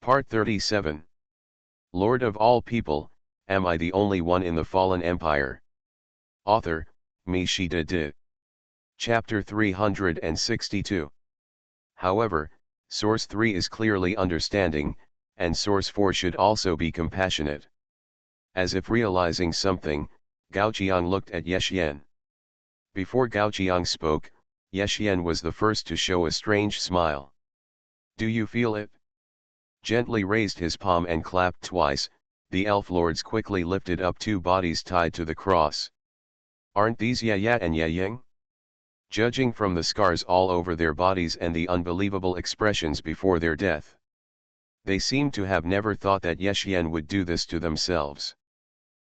Part 37. Lord of all people, am I the only one in the fallen empire? Author, Mishita Di. Chapter 362. However, Source 3 is clearly understanding, and Source 4 should also be compassionate. As if realizing something, Gao Qiang looked at Yexian. Before Gao Qiang spoke, Yexian was the first to show a strange smile. Do you feel it? Gently raised his palm and clapped twice, the elf lords quickly lifted up two bodies tied to the cross. Aren't these Yaya and Yaying? Judging from the scars all over their bodies and the unbelievable expressions before their death, they seemed to have never thought that Yexian would do this to themselves.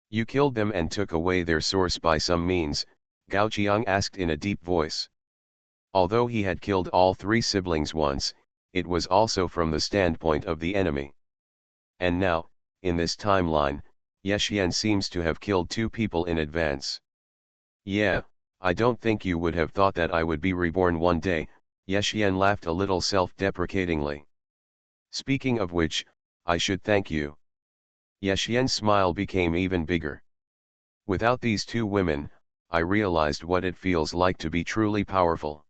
You killed them and took away their source by some means, Gao Qiang asked in a deep voice. Although he had killed all three siblings once, it was also from the standpoint of the enemy. And now, in this timeline, Yexian seems to have killed two people in advance. Yeah, I don't think you would have thought that I would be reborn one day, Yexian laughed a little self-deprecatingly. Speaking of which, I should thank you. Yexian's smile became even bigger. Without these two women, I realized what it feels like to be truly powerful.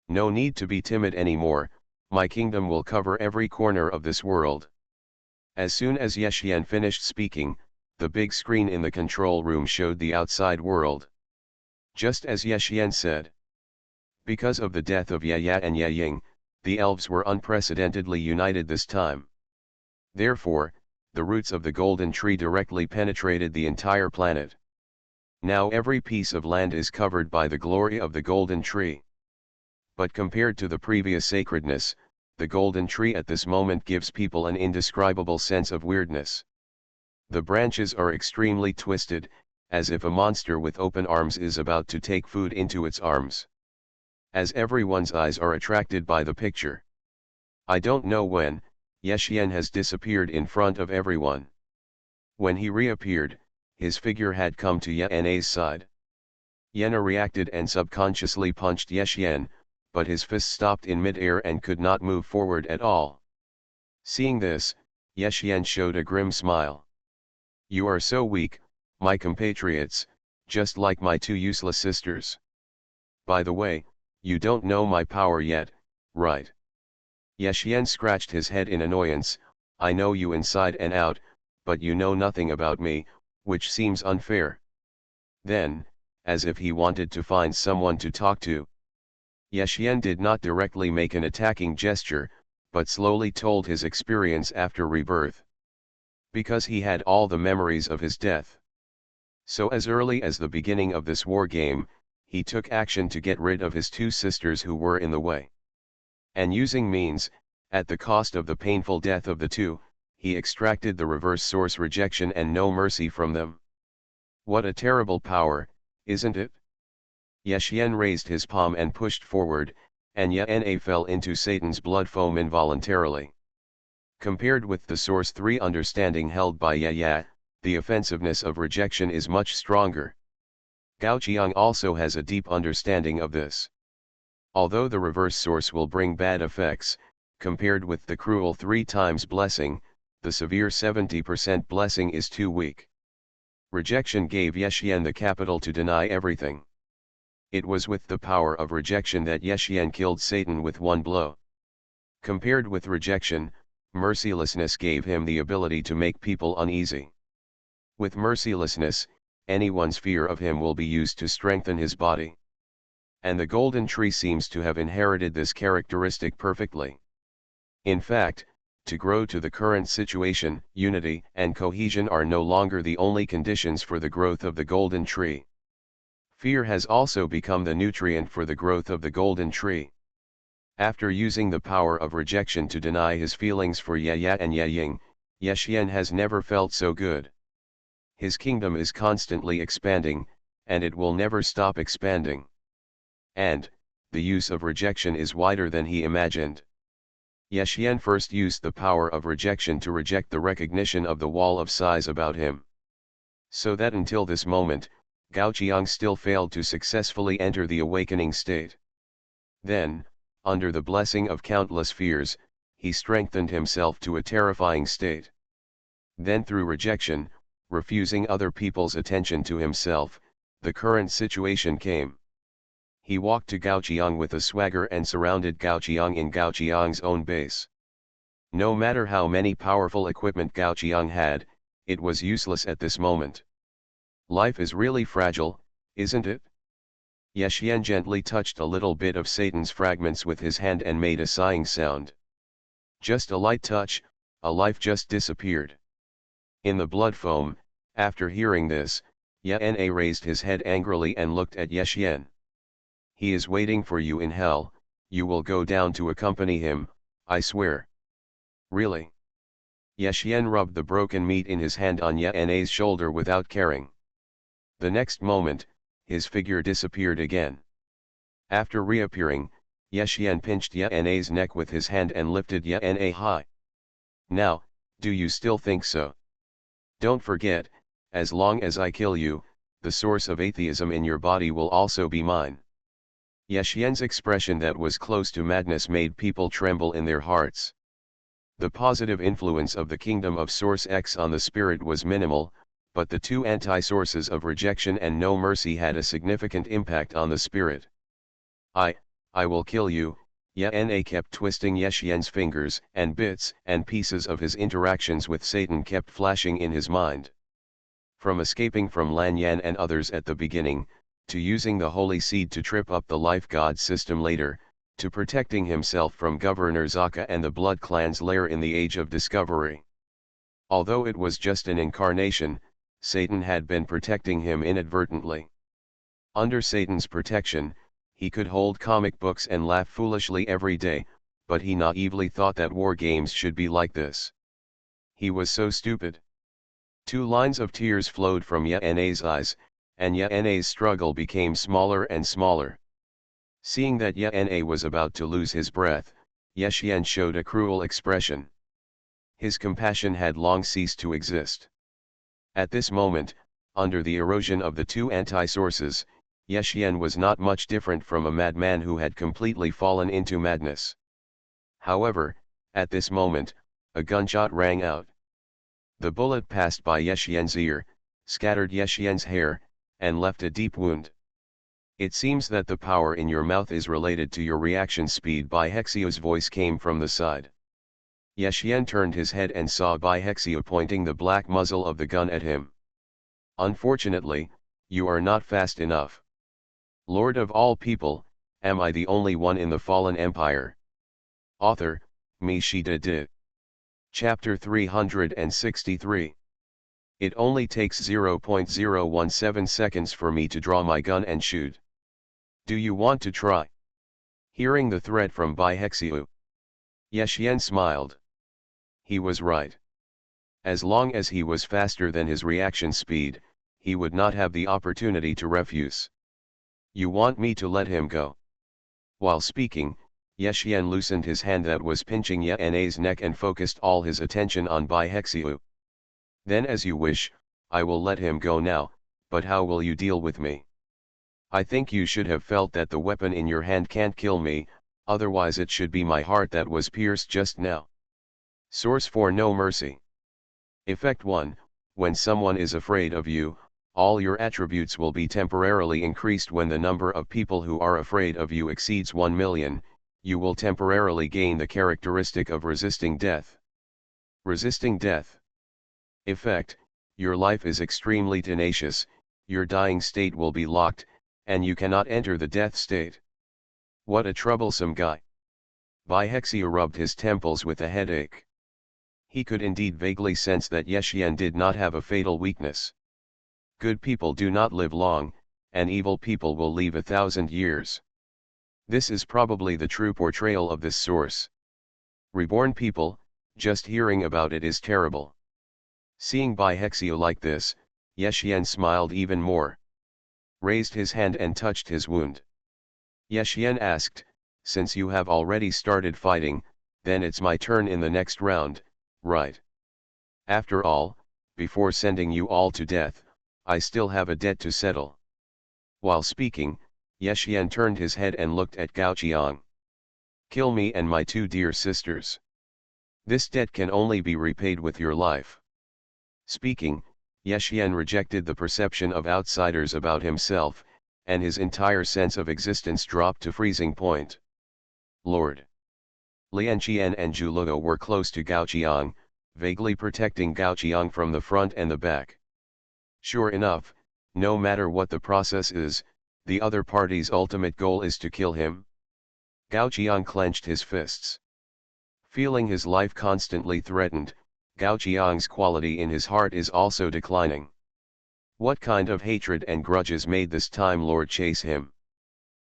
No need to be timid anymore. My kingdom will cover every corner of this world. As soon as Yexian finished speaking, the big screen in the control room showed the outside world. Just as Yexian said. Because of the death of Yaya and Yaying, the elves were unprecedentedly united this time. Therefore, the roots of the golden tree directly penetrated the entire planet. Now every piece of land is covered by the glory of the golden tree. But compared to the previous sacredness, the golden tree at this moment gives people an indescribable sense of weirdness. The branches are extremely twisted, as if a monster with open arms is about to take food into its arms. As everyone's eyes are attracted by the picture. I don't know when, Yexian has disappeared in front of everyone. When he reappeared, his figure had come to Yena's side. Yena reacted and subconsciously punched Yexian, but his fist stopped in mid-air and could not move forward at all. Seeing this, Yexian showed a grim smile. You are so weak, my compatriots, just like my two useless sisters. By the way, you don't know my power yet, right? Yexian scratched his head in annoyance. I know you inside and out, but you know nothing about me, which seems unfair. Then, as if he wanted to find someone to talk to, Yexian did not directly make an attacking gesture, but slowly told his experience after rebirth. Because he had all the memories of his death. So as early as the beginning of this war game, he took action to get rid of his two sisters who were in the way. And using means, at the cost of the painful death of the two, he extracted the reverse source rejection and no mercy from them. What a terrible power, isn't it? Yexian raised his palm and pushed forward, and Yana fell into Satan's blood foam involuntarily. Compared with the Source 3 understanding held by Yaya, the offensiveness of rejection is much stronger. Gao Qiang also has a deep understanding of this. Although the reverse source will bring bad effects, compared with the cruel 3 times blessing, the severe 70% blessing is too weak. Rejection gave Yexian the capital to deny everything. It was with the power of rejection that Yexian killed Satan with one blow. Compared with rejection, mercilessness gave him the ability to make people uneasy. With mercilessness, anyone's fear of him will be used to strengthen his body. And the golden tree seems to have inherited this characteristic perfectly. In fact, to grow to the current situation, unity and cohesion are no longer the only conditions for the growth of the golden tree. Fear has also become the nutrient for the growth of the golden tree. After using the power of rejection to deny his feelings for Yaya and Yaying, Yexian has never felt so good. His kingdom is constantly expanding, and it will never stop expanding. And, the use of rejection is wider than he imagined. Yexian first used the power of rejection to reject the recognition of the wall of size about him. So that until this moment, Gao Qiang still failed to successfully enter the awakening state. Then, under the blessing of countless fears, he strengthened himself to a terrifying state. Then through rejection, refusing other people's attention to himself, the current situation came. He walked to Gaoqiang with a swagger and surrounded Gaoqiang in Gaoqiang's own base. No matter how many powerful equipment Gaoqiang had, it was useless at this moment. Life is really fragile, isn't it? Ye Xian gently touched a little bit of Satan's fragments with his hand and made a sighing sound. Just a light touch, a life just disappeared. In the blood foam, after hearing this, Ye Na raised his head angrily and looked at Ye Xian. He is waiting for you in hell, you will go down to accompany him, I swear. Really? Ye Xian rubbed the broken meat in his hand on Ye Na's shoulder without caring. The next moment, his figure disappeared again. After reappearing, Ye Xian pinched Ye Na's neck with his hand and lifted Ye Na high. Now, do you still think so? Don't forget, as long as I kill you, the source of atheism in your body will also be mine. Ye Xian's expression that was close to madness made people tremble in their hearts. The positive influence of the kingdom of Source X on the spirit was minimal, but the two anti-sources of rejection and no mercy had a significant impact on the spirit. I will kill you, Ye Na kept twisting Ye Xian's fingers, and bits and pieces of his interactions with Satan kept flashing in his mind. From escaping from Lan Yan and others at the beginning, to using the holy seed to trip up the life god system later, to protecting himself from Governor Zaka and the Blood Clan's lair in the Age of Discovery. Although it was just an incarnation, Satan had been protecting him inadvertently. Under Satan's protection, he could hold comic books and laugh foolishly every day, but he naively thought that war games should be like this. He was so stupid. 2 lines of tears flowed from Ye Na's eyes, and Ye Na's struggle became smaller and smaller. Seeing that Ye Na was about to lose his breath, Ye Xian showed a cruel expression. His compassion had long ceased to exist. At this moment, under the erosion of the two anti-sources, Ye Xian was not much different from a madman who had completely fallen into madness. However, at this moment, a gunshot rang out. The bullet passed by Ye Xian's ear, scattered Ye Xian's hair, and left a deep wound. It seems that the power in your mouth is related to your reaction speed. Baihexio's voice came from the side. Ye Xian turned his head and saw Baihexio pointing the black muzzle of the gun at him. Unfortunately, you are not fast enough. Lord of all people, am I the only one in the fallen empire? Author, MaleProtagonist. Chapter 363. It only takes 0.017 seconds for me to draw my gun and shoot. Do you want to try? Hearing the threat from Baihexio, Ye Xian smiled. He was right. As long as he was faster than his reaction speed, he would not have the opportunity to refuse. You want me to let him go? While speaking, Ye Xian loosened his hand that was pinching Ye Na's neck and focused all his attention on Baihexio. Then as you wish, I will let him go now, but how will you deal with me? I think you should have felt that the weapon in your hand can't kill me, otherwise it should be my heart that was pierced just now. Source for no mercy. Effect 1, when someone is afraid of you, all your attributes will be temporarily increased. When the number of people who are afraid of you exceeds 1 million, you will temporarily gain the characteristic of resisting death. Resisting death. Effect, your life is extremely tenacious, your dying state will be locked, and you cannot enter the death state. What a troublesome guy. Baihexio rubbed his temples with a headache. He could indeed vaguely sense that Ye Xian did not have a fatal weakness. Good people do not live long, and evil people will live 1,000 years. This is probably the true portrayal of this source. Reborn people, just hearing about it is terrible. Seeing Baihexio like this, Ye Xian smiled even more. Raised his hand and touched his wound. Ye Xian asked, since you have already started fighting, then it's my turn in the next round, right? After all, before sending you all to death, I still have a debt to settle. While speaking, Ye Xian turned his head and looked at Gaoqiang. Kill me and my 2 dear sisters. This debt can only be repaid with your life. Speaking, Yexian rejected the perception of outsiders about himself, and his entire sense of existence dropped to freezing point. Lord Lianqian and Zhuluo were close to Gaoqiang, vaguely protecting Gaoqiang from the front and the back. Sure enough, no matter what the process is, the other party's ultimate goal is to kill him. Gaoqiang clenched his fists. Feeling his life constantly threatened, Gaoqiang's quality in his heart is also declining. What kind of hatred and grudges made this Time Lord chase him?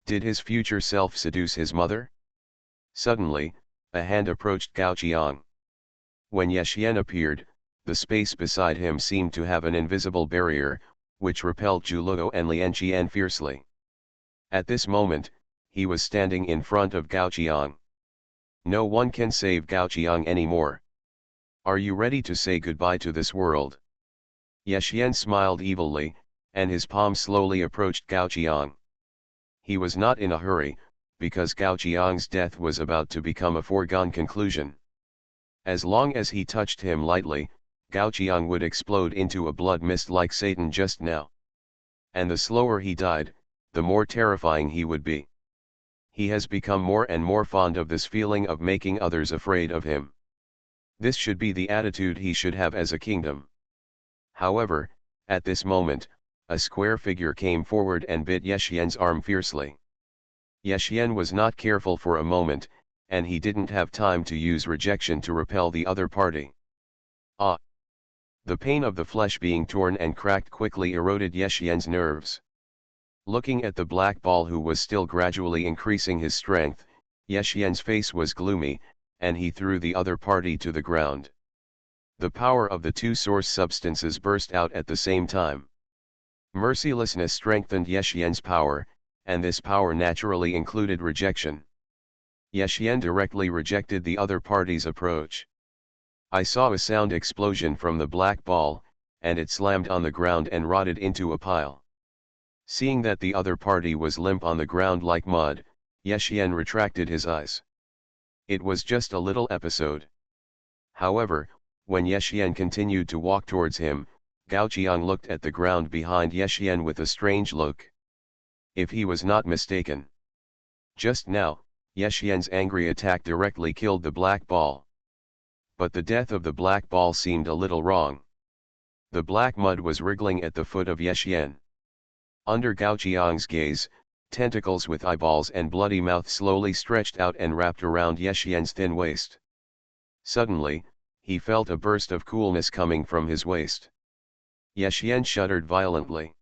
Did his future self seduce his mother? Suddenly, a hand approached Gaoqiang. When Yexian appeared, the space beside him seemed to have an invisible barrier, which repelled Zhuluo and Lianqian fiercely. At this moment, he was standing in front of Gaoqiang. No one can save Gaoqiang anymore. Are you ready to say goodbye to this world? Yexian smiled evilly, and his palm slowly approached Gaoqiang. He was not in a hurry, because Gaoqiang's death was about to become a foregone conclusion. As long as he touched him lightly, Gaoqiang would explode into a blood mist like Satan just now. And the slower he died, the more terrifying he would be. He has become more and more fond of this feeling of making others afraid of him. This should be the attitude he should have as a kingdom. However, at this moment, a square figure came forward and bit Yexian's arm fiercely. Yexian was not careful for a moment, and he didn't have time to use rejection to repel the other party. Ah! The pain of the flesh being torn and cracked quickly eroded Yexian's nerves. Looking at the black ball who was still gradually increasing his strength, Yexian's face was gloomy, and he threw the other party to the ground. The power of the two source substances burst out at the same time. Mercilessness strengthened Yexian's power, and this power naturally included rejection. Yexian directly rejected the other party's approach. I saw a sound explosion from the black ball, and it slammed on the ground and rotted into a pile. Seeing that the other party was limp on the ground like mud, Yexian retracted his eyes. It was just a little episode. However, when Yexian continued to walk towards him, Gaoqiang looked at the ground behind Yexian with a strange look. If he was not mistaken. Just now, Yexian's angry attack directly killed the black ball. But the death of the black ball seemed a little wrong. The black mud was wriggling at the foot of Yexian. Under Gaoqiang's gaze, tentacles with eyeballs and bloody mouth slowly stretched out and wrapped around Yexian's thin waist. Suddenly, he felt a burst of coolness coming from his waist. Yexian shuddered violently.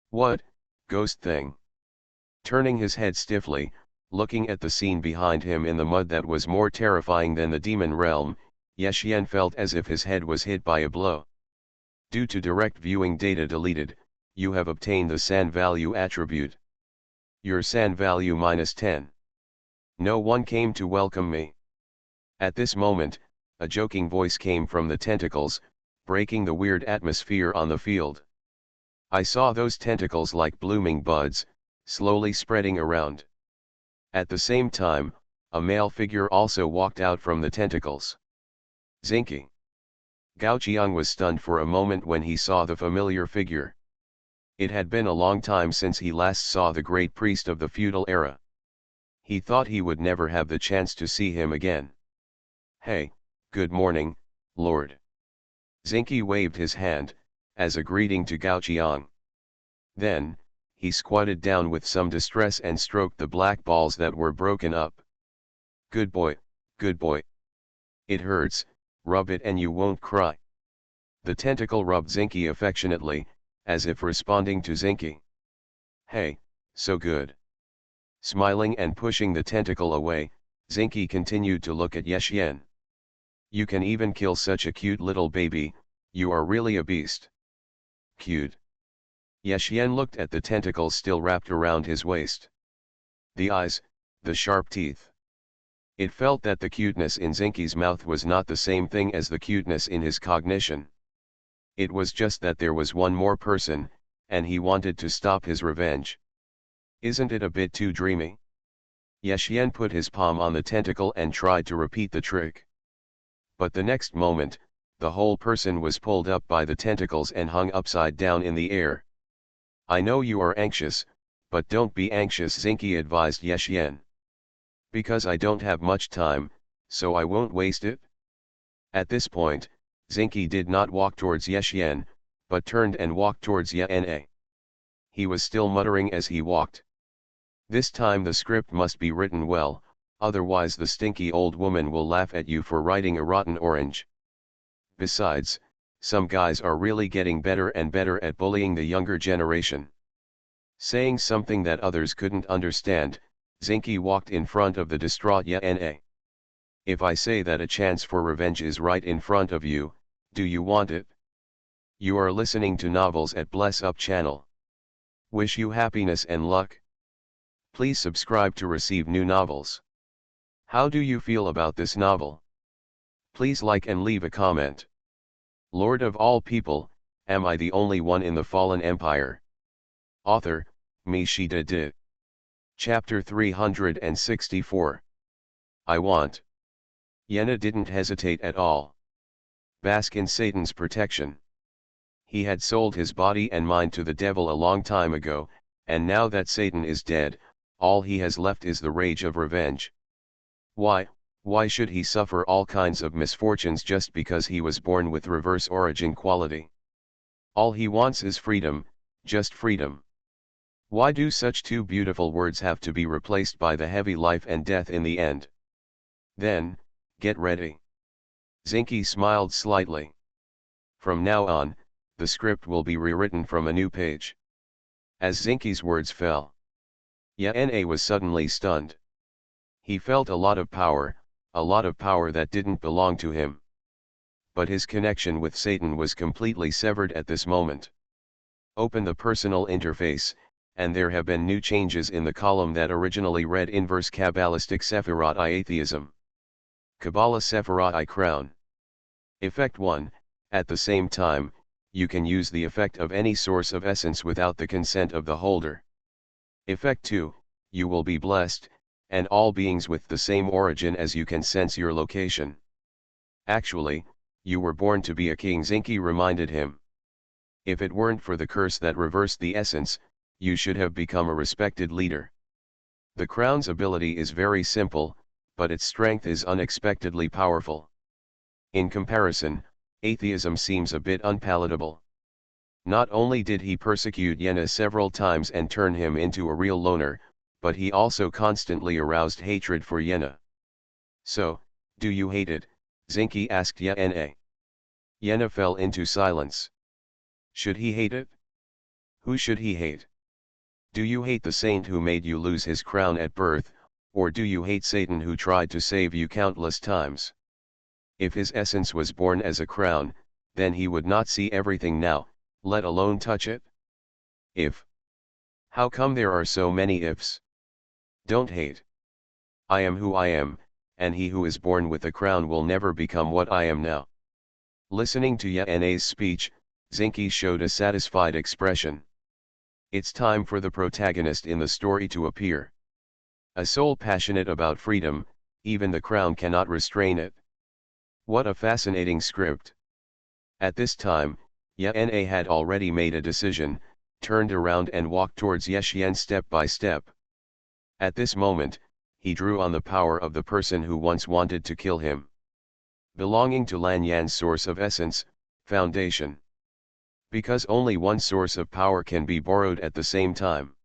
What, ghost thing? Turning his head stiffly, looking at the scene behind him in the mud that was more terrifying than the demon realm, Yexian felt as if his head was hit by a blow. Due to direct viewing data deleted, you have obtained the SAN value attribute. Your SAN value -10. No one came to welcome me. At this moment, a joking voice came from the tentacles, breaking the weird atmosphere on the field. I saw those tentacles like blooming buds, slowly spreading around. At the same time, a male figure also walked out from the tentacles. Zinky. Gaoqiang was stunned for a moment when he saw the familiar figure. It had been a long time since he last saw the great priest of the feudal era. He thought he would never have the chance to see him again. Hey, good morning, Lord. Zinky waved his hand, as a greeting to Gaoqiang. Then, he squatted down with some distress and stroked the black balls that were broken up. Good boy, good boy. It hurts, rub it and you won't cry. The tentacle rubbed Zinky affectionately, as if responding to Zinky. Hey, so good. Smiling and pushing the tentacle away, Zinky continued to look at Yexian. You can even kill such a cute little baby, you are really a beast. Cute. Yexian looked at the tentacles still wrapped around his waist. The eyes, the sharp teeth. It felt that the cuteness in Zinky's mouth was not the same thing as the cuteness in his cognition. It was just that there was one more person, and he wanted to stop his revenge. Isn't it a bit too dreamy? Yexian put his palm on the tentacle and tried to repeat the trick. But the next moment, the whole person was pulled up by the tentacles and hung upside down in the air. I know you are anxious, but don't be anxious, Zinky advised Yexian. Because I don't have much time, so I won't waste it. At this point, Zinky did not walk towards Yexian, but turned and walked towards Yana. He was still muttering as he walked. This time the script must be written well, otherwise the stinky old woman will laugh at you for writing a rotten orange. Besides, some guys are really getting better and better at bullying the younger generation. Saying something that others couldn't understand, Zinky walked in front of the distraught Yana. If I say that a chance for revenge is right in front of you, do you want it? You are listening to Novels at Bless Up channel. Wish you happiness and luck. Please subscribe to receive new novels. How do you feel about this novel? Please like and leave a comment. Lord of all people, am I the only one in the fallen empire? Author, MaleProtagonist. Chapter 364. I want. Yana didn't hesitate at all. Bask in Satan's protection. He had sold his body and mind to the devil a long time ago, and now that Satan is dead, all he has left is the rage of revenge. Why should he suffer all kinds of misfortunes just because he was born with reverse origin quality? All he wants is freedom, just freedom. Why do such two beautiful words have to be replaced by the heavy life and death in the end? Then, get ready. Zinky smiled slightly. From now on, the script will be rewritten from a new page. As Zinky's words fell, Yana was suddenly stunned. He felt a lot of power that didn't belong to him. But his connection with Satan was completely severed at this moment. Open the personal interface, and there have been new changes in the column that originally read Inverse Kabbalistic Sephirot I Atheism. Kabbalah Sephirot I Crown. Effect 1, at the same time, you can use the effect of any source of essence without the consent of the holder. Effect 2, you will be blessed, and all beings with the same origin as you can sense your location. Actually, you were born to be a king, Zinky reminded him. If it weren't for the curse that reversed the essence, you should have become a respected leader. The crown's ability is very simple, but its strength is unexpectedly powerful. In comparison, atheism seems a bit unpalatable. Not only did he persecute Yana several times and turn him into a real loner, but he also constantly aroused hatred for Yana. So, do you hate it? Zinky asked Yana. Yana fell into silence. Should he hate it? Who should he hate? Do you hate the saint who made you lose his crown at birth, or do you hate Satan who tried to save you countless times? If his essence was born as a crown, then he would not see everything now, let alone touch it. If. How come there are so many ifs? Don't hate. I am who I am, and he who is born with a crown will never become what I am now. Listening to Yana's speech, Zinky showed a satisfied expression. It's time for the protagonist in the story to appear. A soul passionate about freedom, even the crown cannot restrain it. What a fascinating script. At this time, Yana had already made a decision, turned around and walked towards Yexian step by step. At this moment, he drew on the power of the person who once wanted to kill him. Belonging to Lan Yan's source of essence, foundation. Because only one source of power can be borrowed at the same time.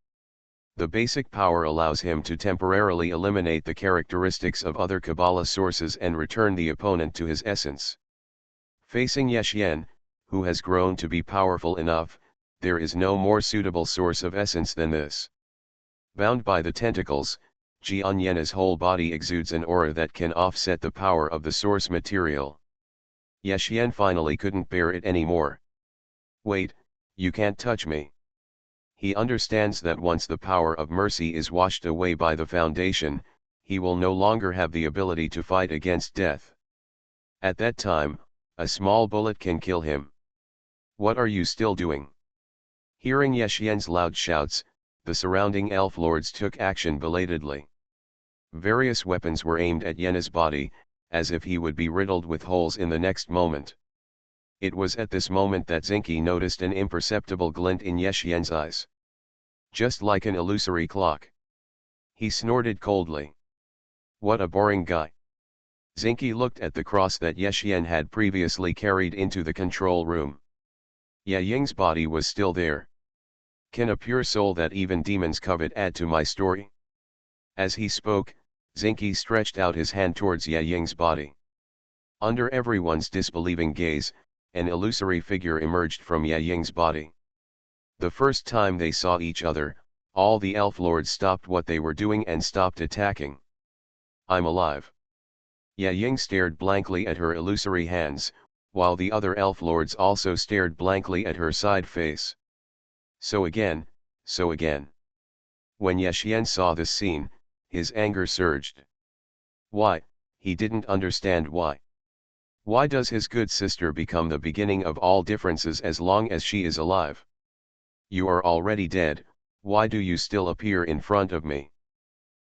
The basic power allows him to temporarily eliminate the characteristics of other Kabbalah sources and return the opponent to his essence. Facing Yexian, who has grown to be powerful enough, there is no more suitable source of essence than this. Bound by the tentacles, Yena's whole body exudes an aura that can offset the power of the source material. Yexian finally couldn't bear it anymore. Wait, you can't touch me. He understands that once the power of mercy is washed away by the foundation, he will no longer have the ability to fight against death. At that time, a small bullet can kill him. What are you still doing? Hearing Yexian's loud shouts, the surrounding elf lords took action belatedly. Various weapons were aimed at Yena's body, as if he would be riddled with holes in the next moment. It was at this moment that Zinke noticed an imperceptible glint in Yexian's eyes. Just like an illusory clock. He snorted coldly. What a boring guy. Zinke looked at the cross that Yexian had previously carried into the control room. Ye Ying's body was still there. Can a pure soul that even demons covet add to my story? As he spoke, Zinke stretched out his hand towards Ye Ying's body. Under everyone's disbelieving gaze, an illusory figure emerged from Ye Ying's body. The first time they saw each other, all the elf lords stopped what they were doing and stopped attacking. I'm alive. Ye Ying stared blankly at her illusory hands, while the other elf lords also stared blankly at her side face. So again. When Yexian saw this scene, his anger surged. Why, he didn't understand why. Why does his good sister become the beginning of all differences as long as she is alive? You are already dead, why do you still appear in front of me?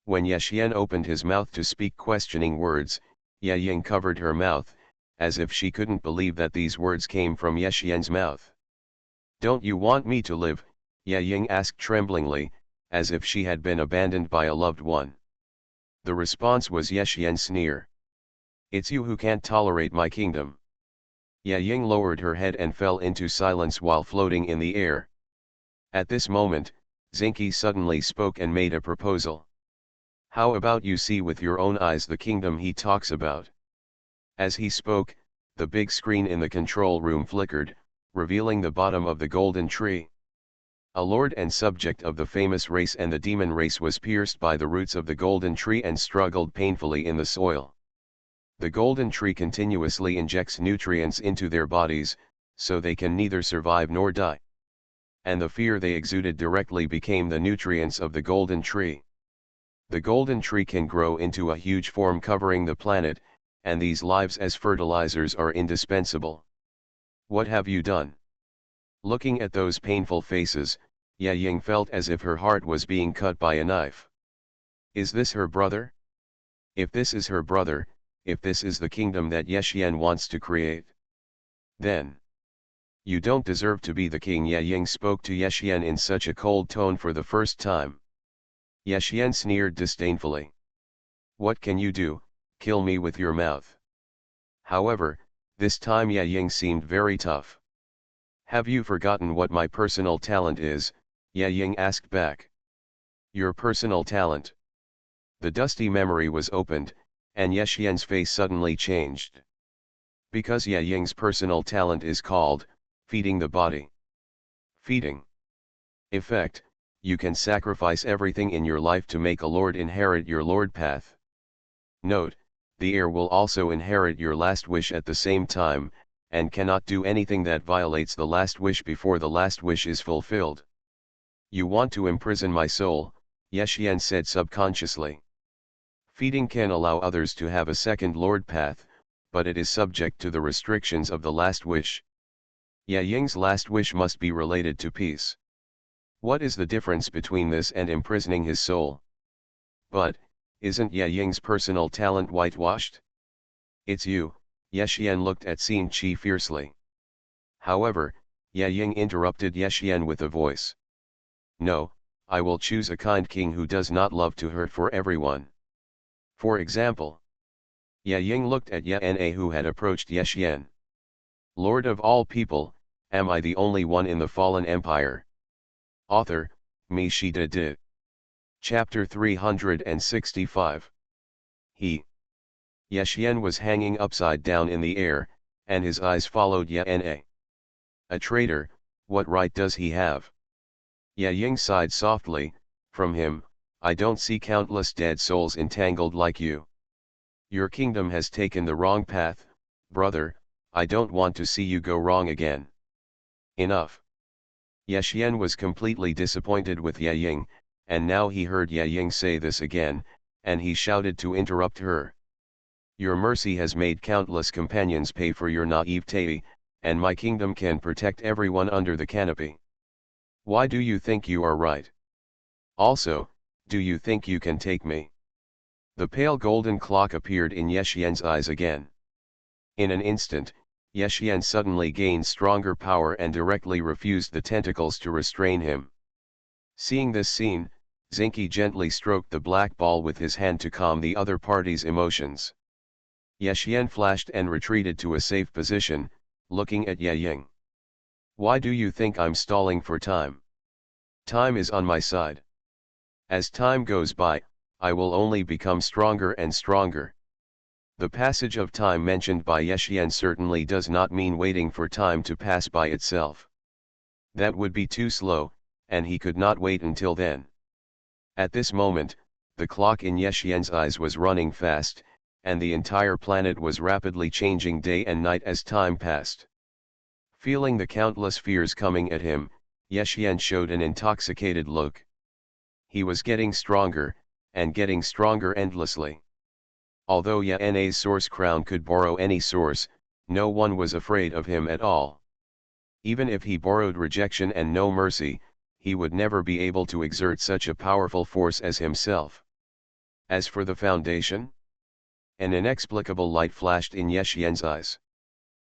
When Yexian opened his mouth to speak questioning words, Ye Ying covered her mouth, as if she couldn't believe that these words came from Yexian's mouth. Don't you want me to live? Ye Ying asked tremblingly, as if she had been abandoned by a loved one. The response was Yexian's sneer. It's you who can't tolerate my kingdom. Ye Ying lowered her head and fell into silence while floating in the air. At this moment, Zinke suddenly spoke and made a proposal. How about you see with your own eyes the kingdom he talks about? As he spoke, the big screen in the control room flickered, revealing the bottom of the golden tree. A lord and subject of the famous race and the demon race was pierced by the roots of the golden tree and struggled painfully in the soil. The golden tree continuously injects nutrients into their bodies, so they can neither survive nor die. And the fear they exuded directly became the nutrients of the golden tree. The golden tree can grow into a huge form covering the planet, and these lives as fertilizers are indispensable. What have you done? Looking at those painful faces, Ye Ying felt as if her heart was being cut by a knife. Is this her brother? If this is her brother, if this is the kingdom that Yexian wants to create, then you don't deserve to be the king. Ye Ying spoke to Yexian in such a cold tone for the first time. Yexian sneered disdainfully. What can you do? Kill me with your mouth. However, this time Ye Ying seemed very tough. Have you forgotten what my personal talent is? Ye Ying asked back. Your personal talent. The dusty memory was opened, and Yexian's face suddenly changed. Because Ye Ying's personal talent is called, feeding the body. Feeding. Effect, you can sacrifice everything in your life to make a lord inherit your lord path. Note, the heir will also inherit your last wish at the same time, and cannot do anything that violates the last wish before the last wish is fulfilled. You want to imprison my soul, Yexian said subconsciously. Feeding can allow others to have a second lord path, but it is subject to the restrictions of the last wish. Ye Ying's last wish must be related to peace. What is the difference between this and imprisoning his soul? But, isn't Ye Ying's personal talent whitewashed? It's you, Yexian looked at Xin Qi fiercely. However, Ye Ying interrupted Yexian with a voice. No, I will choose a kind king who does not love to hurt for everyone. For example. Ye Ying looked at Ye Na who had approached Yexian. Lord of all people, am I the only one in the fallen empire? Author, Mi Shi De De. Chapter 365. Yexian was hanging upside down in the air, and his eyes followed Ye Na. A traitor, what right does he have? Ye Ying sighed softly, from him, I don't see countless dead souls entangled like you. Your kingdom has taken the wrong path, brother, I don't want to see you go wrong again. Enough. Yexian was completely disappointed with Ye Ying, and now he heard Ye Ying say this again, and he shouted to interrupt her. Your mercy has made countless companions pay for your naivete, and my kingdom can protect everyone under the canopy. Why do you think you are right? Also, do you think you can take me? The pale golden clock appeared in Yexian's eyes again. In an instant, Yexian suddenly gained stronger power and directly refused the tentacles to restrain him. Seeing this scene, Zinke gently stroked the black ball with his hand to calm the other party's emotions. Yexian flashed and retreated to a safe position, looking at Ye Ying. "Why do you think I'm stalling for time? Time is on my side. As time goes by, I will only become stronger and stronger." The passage of time mentioned by Yexian certainly does not mean waiting for time to pass by itself. That would be too slow, and he could not wait until then. At this moment, the clock in Yexian's eyes was running fast, and the entire planet was rapidly changing day and night as time passed. Feeling the countless fears coming at him, Yexian showed an intoxicated look. He was getting stronger, and getting stronger endlessly. Although Yena's source crown could borrow any source, no one was afraid of him at all. Even if he borrowed rejection and no mercy, he would never be able to exert such a powerful force as himself. As for the foundation, an inexplicable light flashed in Yexian's eyes.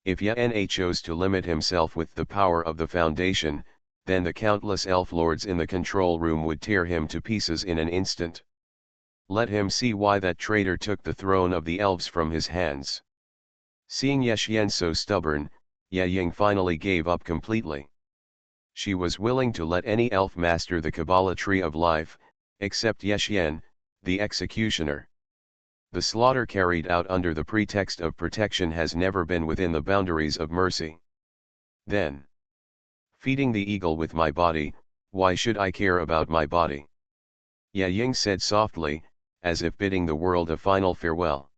If Yana chose to limit himself with the power of the foundation, then the countless elf lords in the control room would tear him to pieces in an instant. Let him see why that traitor took the throne of the elves from his hands. Seeing Yexian so stubborn, Ye Ying finally gave up completely. She was willing to let any elf master the Kabbalah tree of life, except Yexian, the executioner. The slaughter carried out under the pretext of protection has never been within the boundaries of mercy. Then, feeding the eagle with my body, why should I care about my body? Ye Ying said softly, as if bidding the world a final farewell.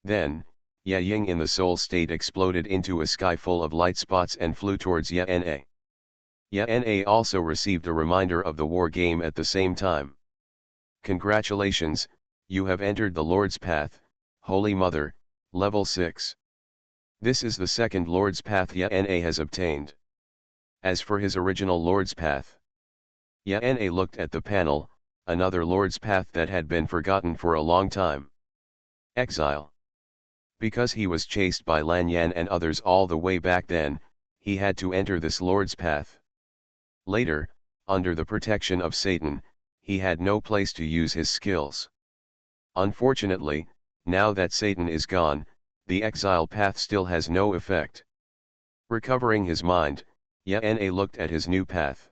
Then, Ye Ying in the soul state exploded into a sky full of light spots and flew towards Yana. Yana also received a reminder of the war game at the same time. "Congratulations, you have entered the Lord's Path, Holy Mother, level 6. This is the second Lord's Path Yana has obtained. As for his original Lord's Path." Yana looked at the panel, another Lord's Path that had been forgotten for a long time. Exile. Because he was chased by Lan Yan and others all the way back then, he had to enter this Lord's Path. Later, under the protection of Satan, he had no place to use his skills. Unfortunately, now that Satan is gone, the exile path still has no effect. Recovering his mind, Yana looked at his new path.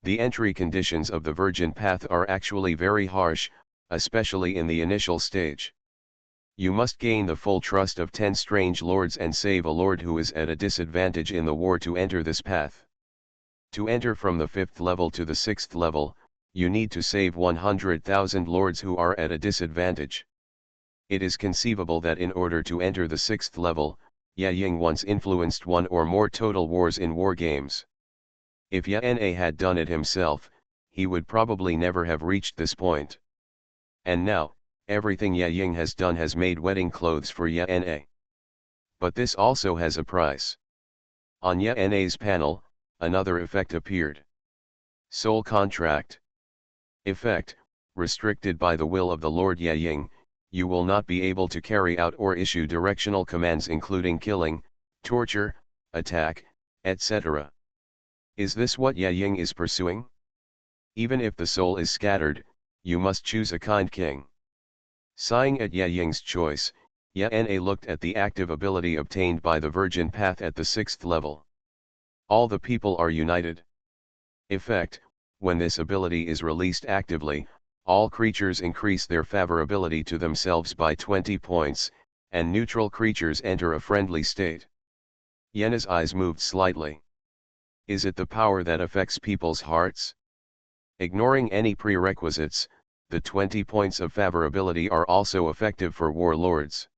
The entry conditions of the Virgin Path are actually very harsh, especially in the initial stage. You must gain the full trust of 10 strange lords and save a lord who is at a disadvantage in the war to enter this path. To enter from the 5th level to the 6th level, you need to save 100,000 lords who are at a disadvantage. It is conceivable that in order to enter the 6th level, Ye Ying once influenced one or more total wars in war games. If Yana had done it himself, he would probably never have reached this point. And now, everything Ye Ying has done has made wedding clothes for Yana. But this also has a price. On Yana's panel, another effect appeared. Soul Contract. Effect: restricted by the will of the Lord Ye Ying, you will not be able to carry out or issue directional commands including killing, torture, attack, etc. Is this what Ye Ying is pursuing? Even if the soul is scattered, you must choose a kind king. Sighing at Ye Ying's choice, Yana looked at the active ability obtained by the Virgin Path at the 6th level. All the people are united. Effect: when this ability is released actively, all creatures increase their favorability to themselves by 20 points, and neutral creatures enter a friendly state. Yena's eyes moved slightly. Is it the power that affects people's hearts? Ignoring any prerequisites, the 20 points of favorability are also effective for warlords.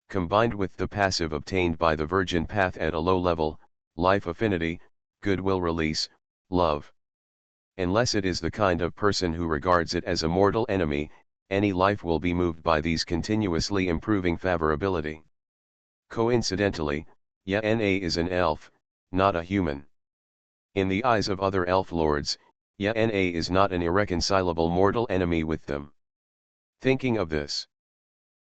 Combined with the passive obtained by the Virgin Path at a low level, life affinity, goodwill release, love. Unless it is the kind of person who regards it as a mortal enemy, any life will be moved by these continuously improving favorability. Coincidentally, Yana is an elf, not a human. In the eyes of other elf lords, Yana is not an irreconcilable mortal enemy with them. Thinking of this,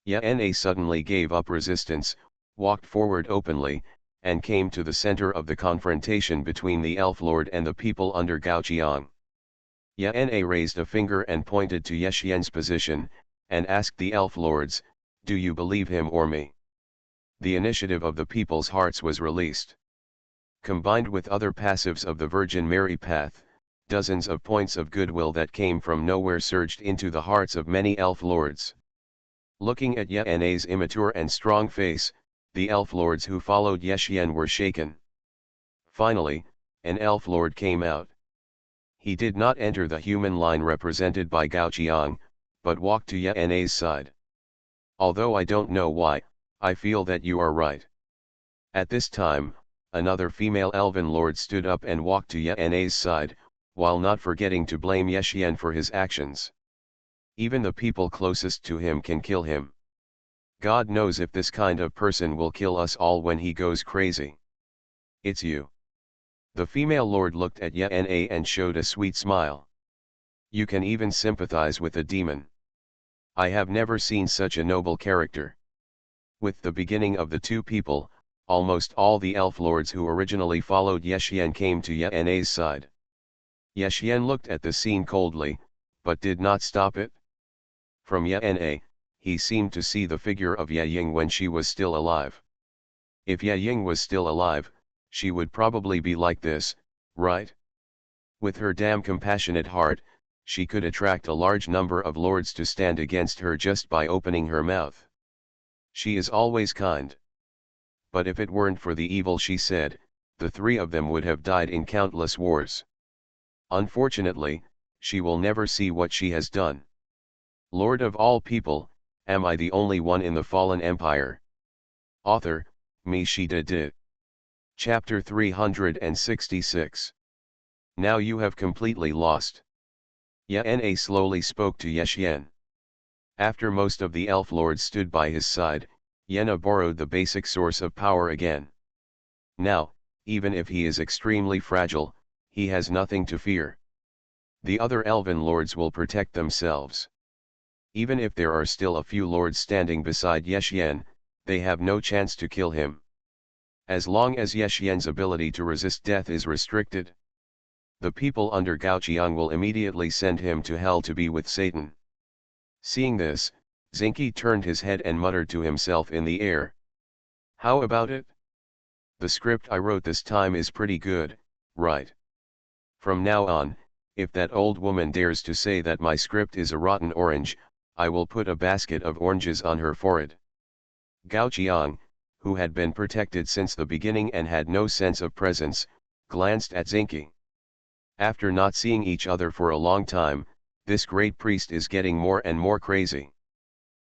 Yana suddenly gave up resistance, walked forward openly, and came to the center of the confrontation between the elf lord and the people under Gao Qiang. Yana raised a finger and pointed to Yexian's position, and asked the elf lords, "Do you believe him or me?" The initiative of the people's hearts was released. Combined with other passives of the Virgin Mary path, dozens of points of goodwill that came from nowhere surged into the hearts of many elf lords. Looking at Yana's immature and strong face, the elf lords who followed Yexian were shaken. Finally, an elf lord came out. He did not enter the human line represented by Gao Qiang, but walked to Yana's side. "Although I don't know why, I feel that you are right." At this time, another female elven lord stood up and walked to Yana's side, while not forgetting to blame Yexian for his actions. "Even the people closest to him can kill him. God knows if this kind of person will kill us all when he goes crazy. It's you." The female lord looked at Yana and showed a sweet smile. "You can even sympathize with a demon. I have never seen such a noble character." With the beginning of the two people, almost all the elf lords who originally followed Yexian came to Yana's side. Yexian looked at the scene coldly, but did not stop it. From Yana, he seemed to see the figure of Ye Ying when she was still alive. If Ye Ying was still alive, she would probably be like this, right? With her damn compassionate heart, she could attract a large number of lords to stand against her just by opening her mouth. She is always kind. But if it weren't for the evil she said, the three of them would have died in countless wars. Unfortunately, she will never see what she has done. Lord of all people, am I the only one in the fallen empire? Author, MaleProtagonist. Chapter 366. Now you have completely lost. Yana slowly spoke to Yexian. After most of the elf lords stood by his side, Yana borrowed the basic source of power again. Now, even if he is extremely fragile, he has nothing to fear. The other elven lords will protect themselves. Even if there are still a few lords standing beside Yexian, they have no chance to kill him. As long as Yexian's ability to resist death is restricted, the people under Gao Qiang will immediately send him to hell to be with Satan. Seeing this, Zinke turned his head and muttered to himself in the air. "How about it? The script I wrote this time is pretty good, right? From now on, if that old woman dares to say that my script is a rotten orange, I will put a basket of oranges on her forehead." Gao Qiang, who had been protected since the beginning and had no sense of presence, glanced at Zinke. After not seeing each other for a long time, this great priest is getting more and more crazy.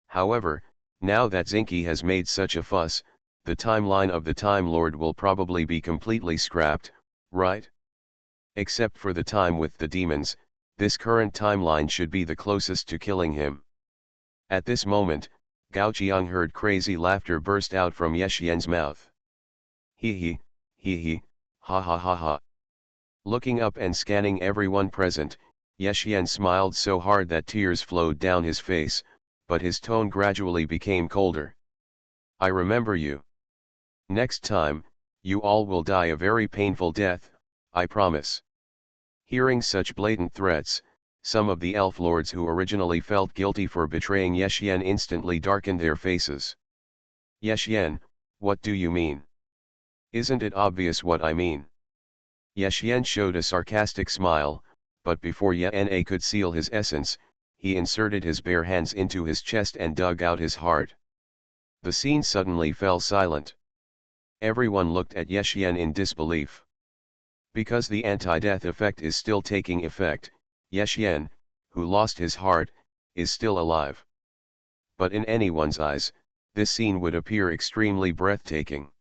However, now that Zinke has made such a fuss, the timeline of the Time Lord will probably be completely scrapped, right? Except for the time with the demons, this current timeline should be the closest to killing him. At this moment, Gao Qiang heard crazy laughter burst out from Yexian's mouth. Hee, ha ha ha ha. Looking up and scanning everyone present, Yexian smiled so hard that tears flowed down his face, but his tone gradually became colder. "I remember you. Next time, you all will die a very painful death, I promise." Hearing such blatant threats, some of the elf lords who originally felt guilty for betraying Yexian instantly darkened their faces. "Yexian, what do you mean? Isn't it obvious what I mean?" Yexian showed a sarcastic smile, but before Yana could seal his essence, he inserted his bare hands into his chest and dug out his heart. The scene suddenly fell silent. Everyone looked at Yexian in disbelief. Because the anti-death effect is still taking effect, Yexian, who lost his heart, is still alive. But in anyone's eyes, this scene would appear extremely breathtaking.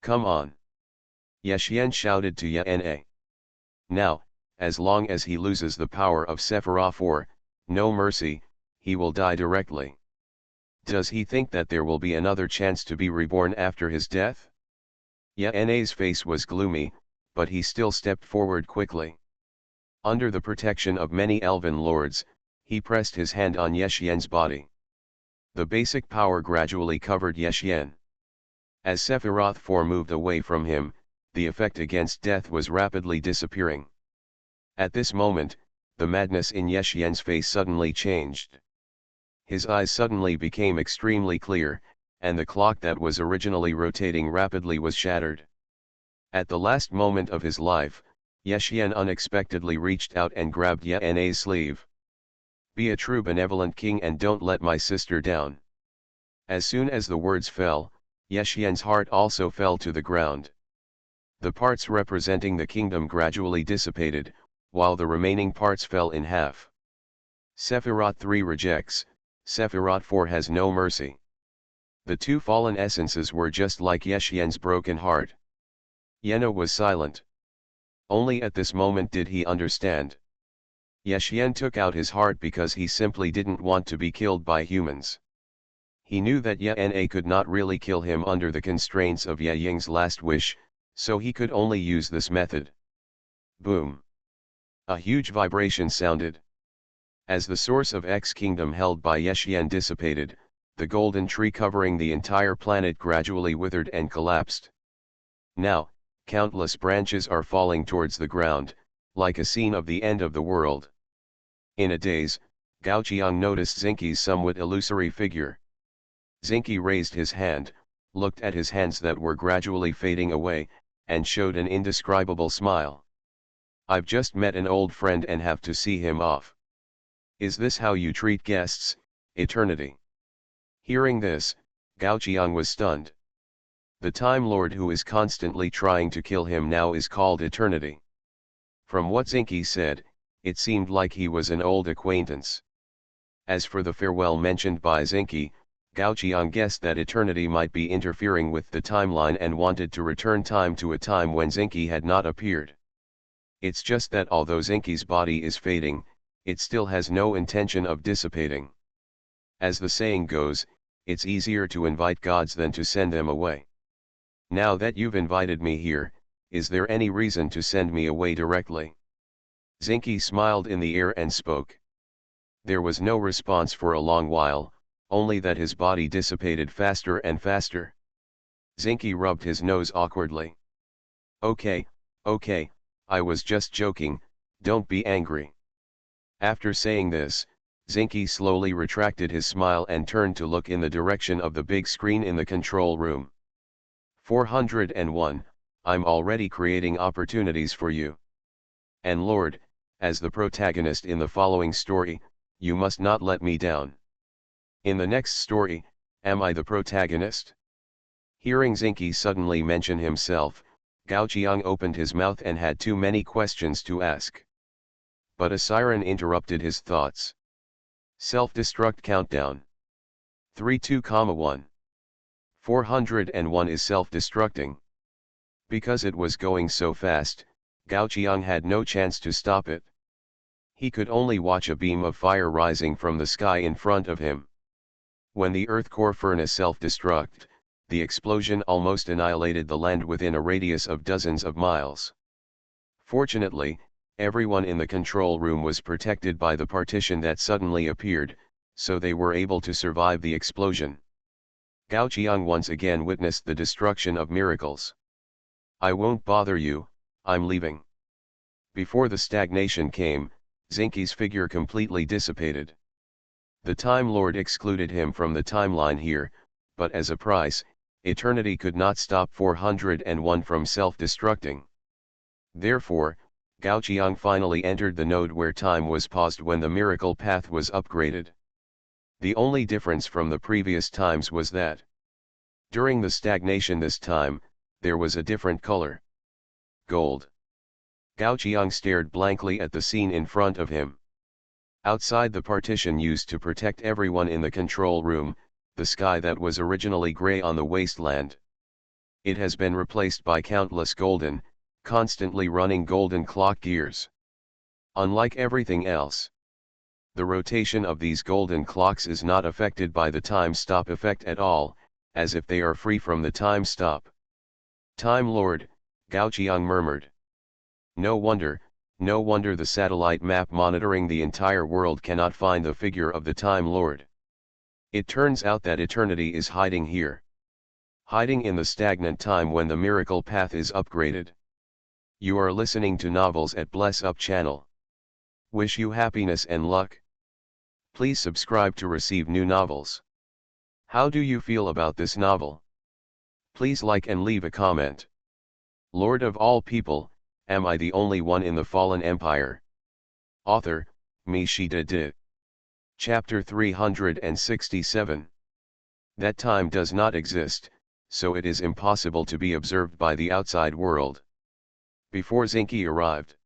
"Come on!" Yexian shouted to Yana. "Now, as long as he loses the power of Sephiroth or, no mercy, he will die directly. Does he think that there will be another chance to be reborn after his death?" Yana's face was gloomy, but he still stepped forward quickly. Under the protection of many elven lords, He pressed his hand on Yexian's body. The basic power gradually covered Yexian. As Sephiroth 4 moved away from him, the effect against death was rapidly disappearing. At this moment, the madness in Yexian's face suddenly changed. His eyes suddenly became extremely clear, and the clock that was originally rotating rapidly was shattered. At the last moment of his life, Yexian unexpectedly reached out and grabbed Yena's sleeve. "Be a true benevolent king and don't let my sister down." As soon as the words fell, Yexian's heart also fell to the ground. The parts representing the kingdom gradually dissipated, while the remaining parts fell in half. Sephiroth 3 rejects, Sephiroth 4 has no mercy. The two fallen essences were just like Yexian's broken heart. Yena was silent. Only at this moment did he understand. Yexian took out his heart because he simply didn't want to be killed by humans. He knew that Yena could not really kill him under the constraints of Ye Ying's last wish, so he could only use this method. Boom! A huge vibration sounded. As the source of X kingdom held by Yexian dissipated, the golden tree covering the entire planet gradually withered and collapsed. Now, countless branches are falling towards the ground, like a scene of the end of the world. In a daze, Gao Qiang noticed Zinki's somewhat illusory figure. Zinki raised his hand, looked at his hands that were gradually fading away, and showed an indescribable smile. "I've just met an old friend and have to see him off. Is this how you treat guests, Eternity?" Hearing this, Gao Qiang was stunned. The Time Lord who is constantly trying to kill him now is called Eternity. From what Zinki said, it seemed like he was an old acquaintance. As for the farewell mentioned by Zinki, Gao Qiang guessed that Eternity might be interfering with the timeline and wanted to return time to a time when Zinki had not appeared. It's just that although Zinki's body is fading, it still has no intention of dissipating. As the saying goes, it's easier to invite gods than to send them away. Now that you've invited me here, is there any reason to send me away directly? Zinki smiled in the air and spoke. There was no response for a long while, only that his body dissipated faster and faster. Zinki rubbed his nose awkwardly. Okay, I was just joking, don't be angry." After saying this, Zinki slowly retracted his smile and turned to look in the direction of the big screen in the control room. 401, I'm already creating opportunities for you. And Lord, as the protagonist in the following story, you must not let me down. In the next story, am I the protagonist? Hearing Zinki suddenly mention himself, Gao Qiang opened his mouth and had too many questions to ask. But a siren interrupted his thoughts. Self-destruct countdown. 32,1. 401 is self-destructing. Because it was going so fast, Gao Qiang had no chance to stop it. He could only watch a beam of fire rising from the sky in front of him. When the Earth core furnace self-destruct, the explosion almost annihilated the land within a radius of dozens of miles. Fortunately, everyone in the control room was protected by the partition that suddenly appeared, so they were able to survive the explosion. Gao Qiang once again witnessed the destruction of miracles. "I won't bother you, I'm leaving." Before the stagnation came, Zinki's figure completely dissipated. The Time Lord excluded him from the timeline here, but as a price, Eternity could not stop 401 from self-destructing. Therefore, Gao Qiang finally entered the node where time was paused when the miracle path was upgraded. The only difference from the previous times was that during the stagnation this time, there was a different color. Gold. Gao Qiang stared blankly at the scene in front of him. Outside the partition used to protect everyone in the control room, the sky that was originally gray on the wasteland. It has been replaced by countless golden, constantly running golden clock gears. Unlike everything else, the rotation of these golden clocks is not affected by the time stop effect at all, as if they are free from the time stop. "Time Lord," Gao Qiang murmured. "No wonder, No wonder the satellite map monitoring the entire world cannot find the figure of the Time Lord. It turns out that eternity is hiding here. Hiding in the stagnant time when the miracle path is upgraded. You are listening to Novels at Bless Up channel. Wish you happiness and luck. Please subscribe to receive new novels. How do you feel about this novel? Please like and leave a comment. Lord of all people, am I the only one in the fallen empire? Author, MaleProtagonist. Chapter 367. That time does not exist, so it is impossible to be observed by the outside world. Before Zinke arrived.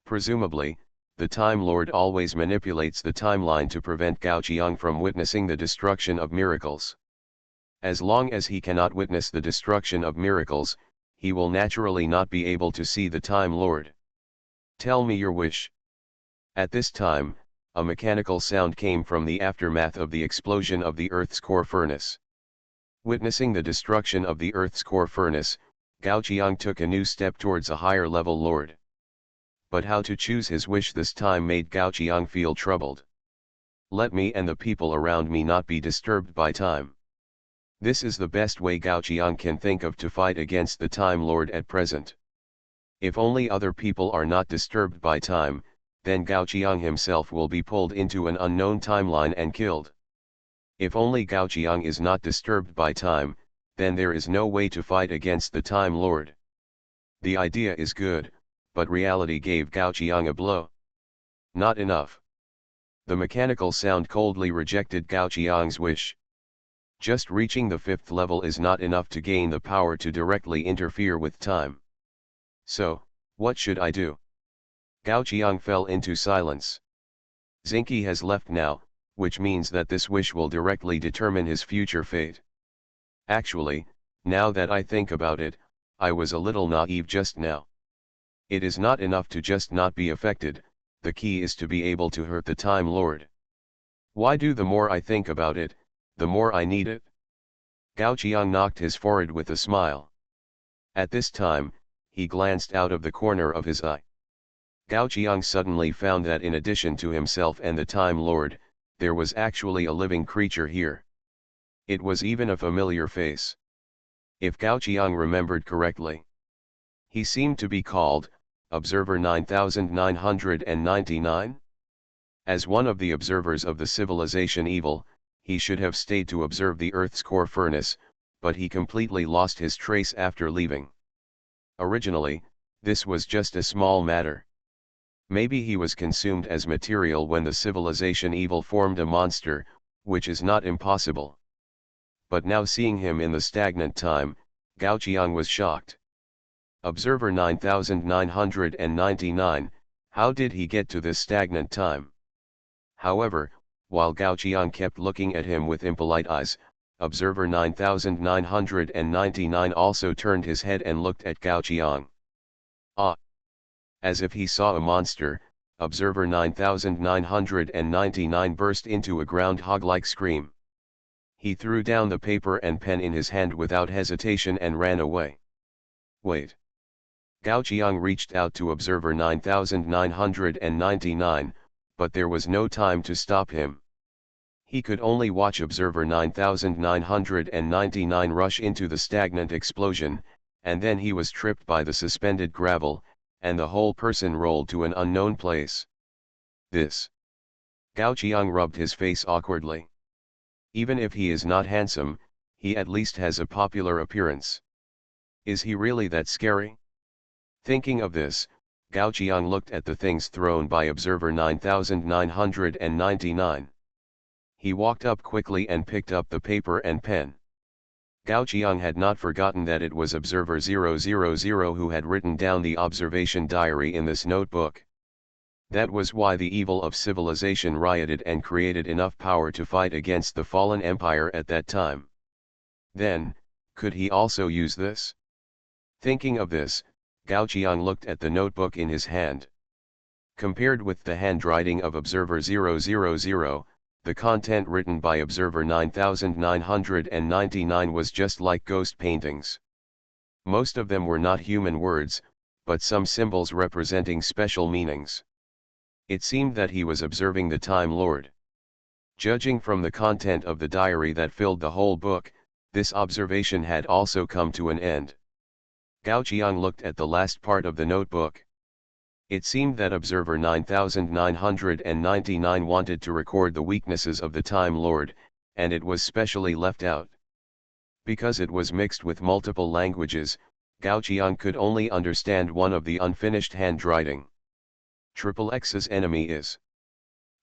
Presumably, the Time Lord always manipulates the timeline to prevent Gao Qiang from witnessing the destruction of miracles. As long as he cannot witness the destruction of miracles, he will naturally not be able to see the Time Lord. Tell me your wish. At this time, a mechanical sound came from the aftermath of the explosion of the Earth's core furnace. Witnessing the destruction of the Earth's core furnace, Gao Qiang took a new step towards a higher level Lord. But how to choose his wish this time made Gao Qiang feel troubled. Let me and the people around me not be disturbed by time. This is the best way Gao Qiang can think of to fight against the Time Lord at present. If only other people are not disturbed by time, then Gao Qiang himself will be pulled into an unknown timeline and killed. If only Gao Qiang is not disturbed by time, then there is no way to fight against the Time Lord. The idea is good, but reality gave Gao Qiang a blow. Not enough. The mechanical sound coldly rejected Gao Qiang's wish. Just reaching the 5th level is not enough to gain the power to directly interfere with time. So, what should I do? Gao Qiang fell into silence. Zinke has left now, which means that this wish will directly determine his future fate. Actually, now that I think about it, I was a little naive just now. It is not enough to just not be affected, the key is to be able to hurt the Time Lord. Why do the more I think about it, the more I need it? Gao Qiang knocked his forehead with a smile. At this time, he glanced out of the corner of his eye. Gao Qiang suddenly found that in addition to himself and the Time Lord, there was actually a living creature here. It was even a familiar face. If Gao Qiang remembered correctly, he seemed to be called Observer 9999. As one of the observers of the civilization evil, he should have stayed to observe the Earth's core furnace, but he completely lost his trace after leaving. Originally, this was just a small matter. Maybe he was consumed as material when the civilization evil formed a monster, which is not impossible. But now seeing him in the stagnant time, Gao Qiang was shocked. Observer 9999, how did he get to this stagnant time? However, while Gao Qiang kept looking at him with impolite eyes, Observer 9999 also turned his head and looked at Gao Qiang. Ah! As if he saw a monster, Observer 9999 burst into a groundhog-like scream. He threw down the paper and pen in his hand without hesitation and ran away. Wait! Gao Qiang reached out to Observer 9999, but there was no time to stop him. He could only watch Observer 9999 rush into the stagnant explosion, and then he was tripped by the suspended gravel, and the whole person rolled to an unknown place. This. Gao Qiang rubbed his face awkwardly. Even if he is not handsome, he at least has a popular appearance. Is he really that scary? Thinking of this, Gao Qiang looked at the things thrown by Observer 9999. He walked up quickly and picked up the paper and pen. Gao Qiang had not forgotten that it was Observer 000 who had written down the observation diary in this notebook. That was why the evil of civilization rioted and created enough power to fight against the fallen empire at that time. Then, could he also use this? Thinking of this, Gao Qiang looked at the notebook in his hand. Compared with the handwriting of Observer 000, the content written by Observer 9999 was just like ghost paintings. Most of them were not human words, but some symbols representing special meanings. It seemed that he was observing the Time Lord. Judging from the content of the diary that filled the whole book, this observation had also come to an end. Gao Qiang looked at the last part of the notebook. It seemed that observer 9999 wanted to record the weaknesses of the Time Lord, and it was specially left out. Because it was mixed with multiple languages, Gao Qiang could only understand one of the unfinished handwriting. XXX's enemy is.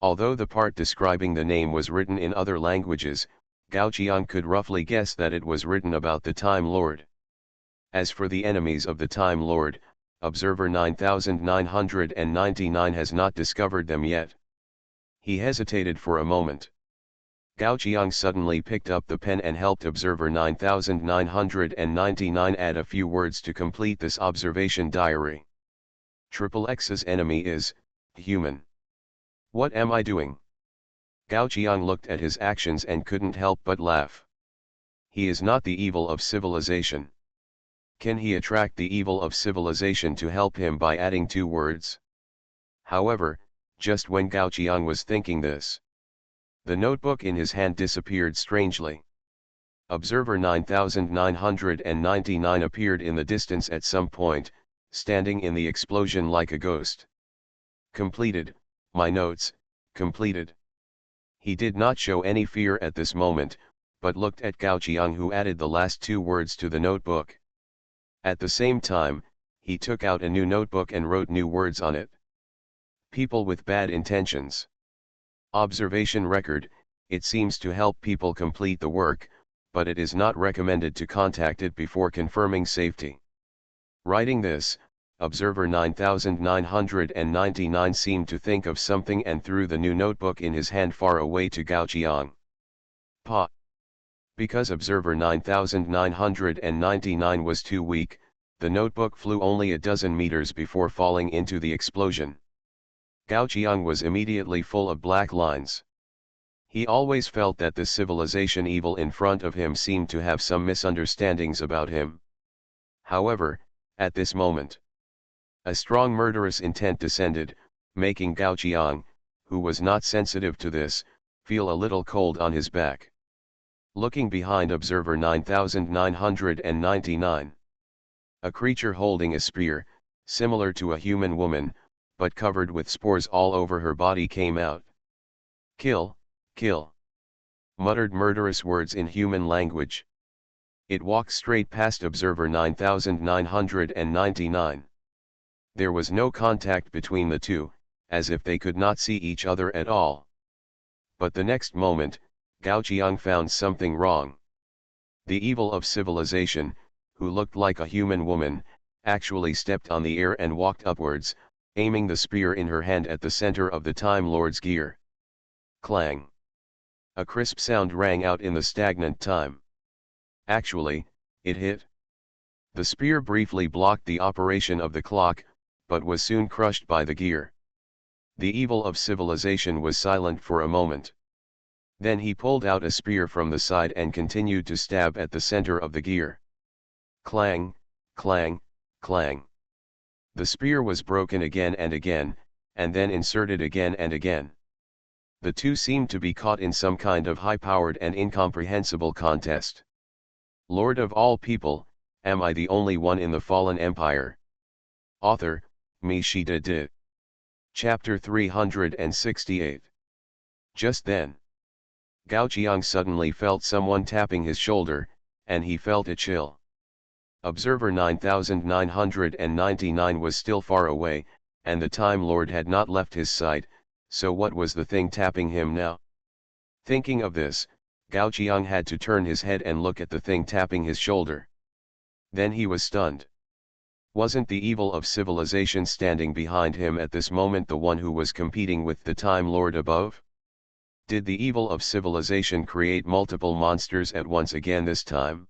Although the part describing the name was written in other languages, Gao Qiang could roughly guess that it was written about the Time Lord. As for the enemies of the Time Lord, Observer 9999 has not discovered them yet. He hesitated for a moment. Gao Qiang suddenly picked up the pen and helped Observer 9999 add a few words to complete this observation diary. XXX's enemy is human. What am I doing? Gao Qiang looked at his actions and couldn't help but laugh. He is not the evil of civilization. Can he attract the evil of civilization to help him by adding 2 words? However, just when Gao Qiang was thinking this, the notebook in his hand disappeared strangely. Observer 9999 appeared in the distance at some point, standing in the explosion like a ghost. Completed, my notes, completed. He did not show any fear at this moment, but looked at Gao Qiang, who added the last 2 words to the notebook. At the same time, he took out a new notebook and wrote new words on it. People with bad intentions. Observation record, it seems to help people complete the work, but it is not recommended to contact it before confirming safety. Writing this, Observer 9999 seemed to think of something and threw the new notebook in his hand far away to Gao Qiang. Pa. Because Observer 9999 was too weak, the notebook flew only a dozen meters before falling into the explosion. Gao Qiang was immediately full of black lines. He always felt that the civilization evil in front of him seemed to have some misunderstandings about him. However, at this moment, a strong murderous intent descended, making Gao Qiang, who was not sensitive to this, feel a little cold on his back. Looking behind Observer 9999. A creature holding a spear, similar to a human woman, but covered with spores all over her body came out. Kill, kill. Muttered murderous words in human language. It walked straight past Observer 9999. There was no contact between the two, as if they could not see each other at all. But the next moment, Gao Qiang found something wrong. The evil of civilization, who looked like a human woman, actually stepped on the air and walked upwards, aiming the spear in her hand at the center of the Time Lord's gear. Clang! A crisp sound rang out in the stagnant time. Actually, it hit. The spear briefly blocked the operation of the clock, but was soon crushed by the gear. The evil of civilization was silent for a moment. Then he pulled out a spear from the side and continued to stab at the center of the gear. Clang, clang, clang. The spear was broken again and again, and then inserted again and again. The two seemed to be caught in some kind of high-powered and incomprehensible contest. Lord of all people, am I the only one in the fallen empire? Author, MaleProtagonist. Chapter 368. Just then, Gao Qiang suddenly felt someone tapping his shoulder, and he felt a chill. Observer 9999 was still far away, and the Time Lord had not left his sight, so what was the thing tapping him now? Thinking of this, Gao Qiang had to turn his head and look at the thing tapping his shoulder. Then he was stunned. Wasn't the evil of civilization standing behind him at this moment the one who was competing with the Time Lord above? Did the evil of civilization create multiple monsters at once again this time?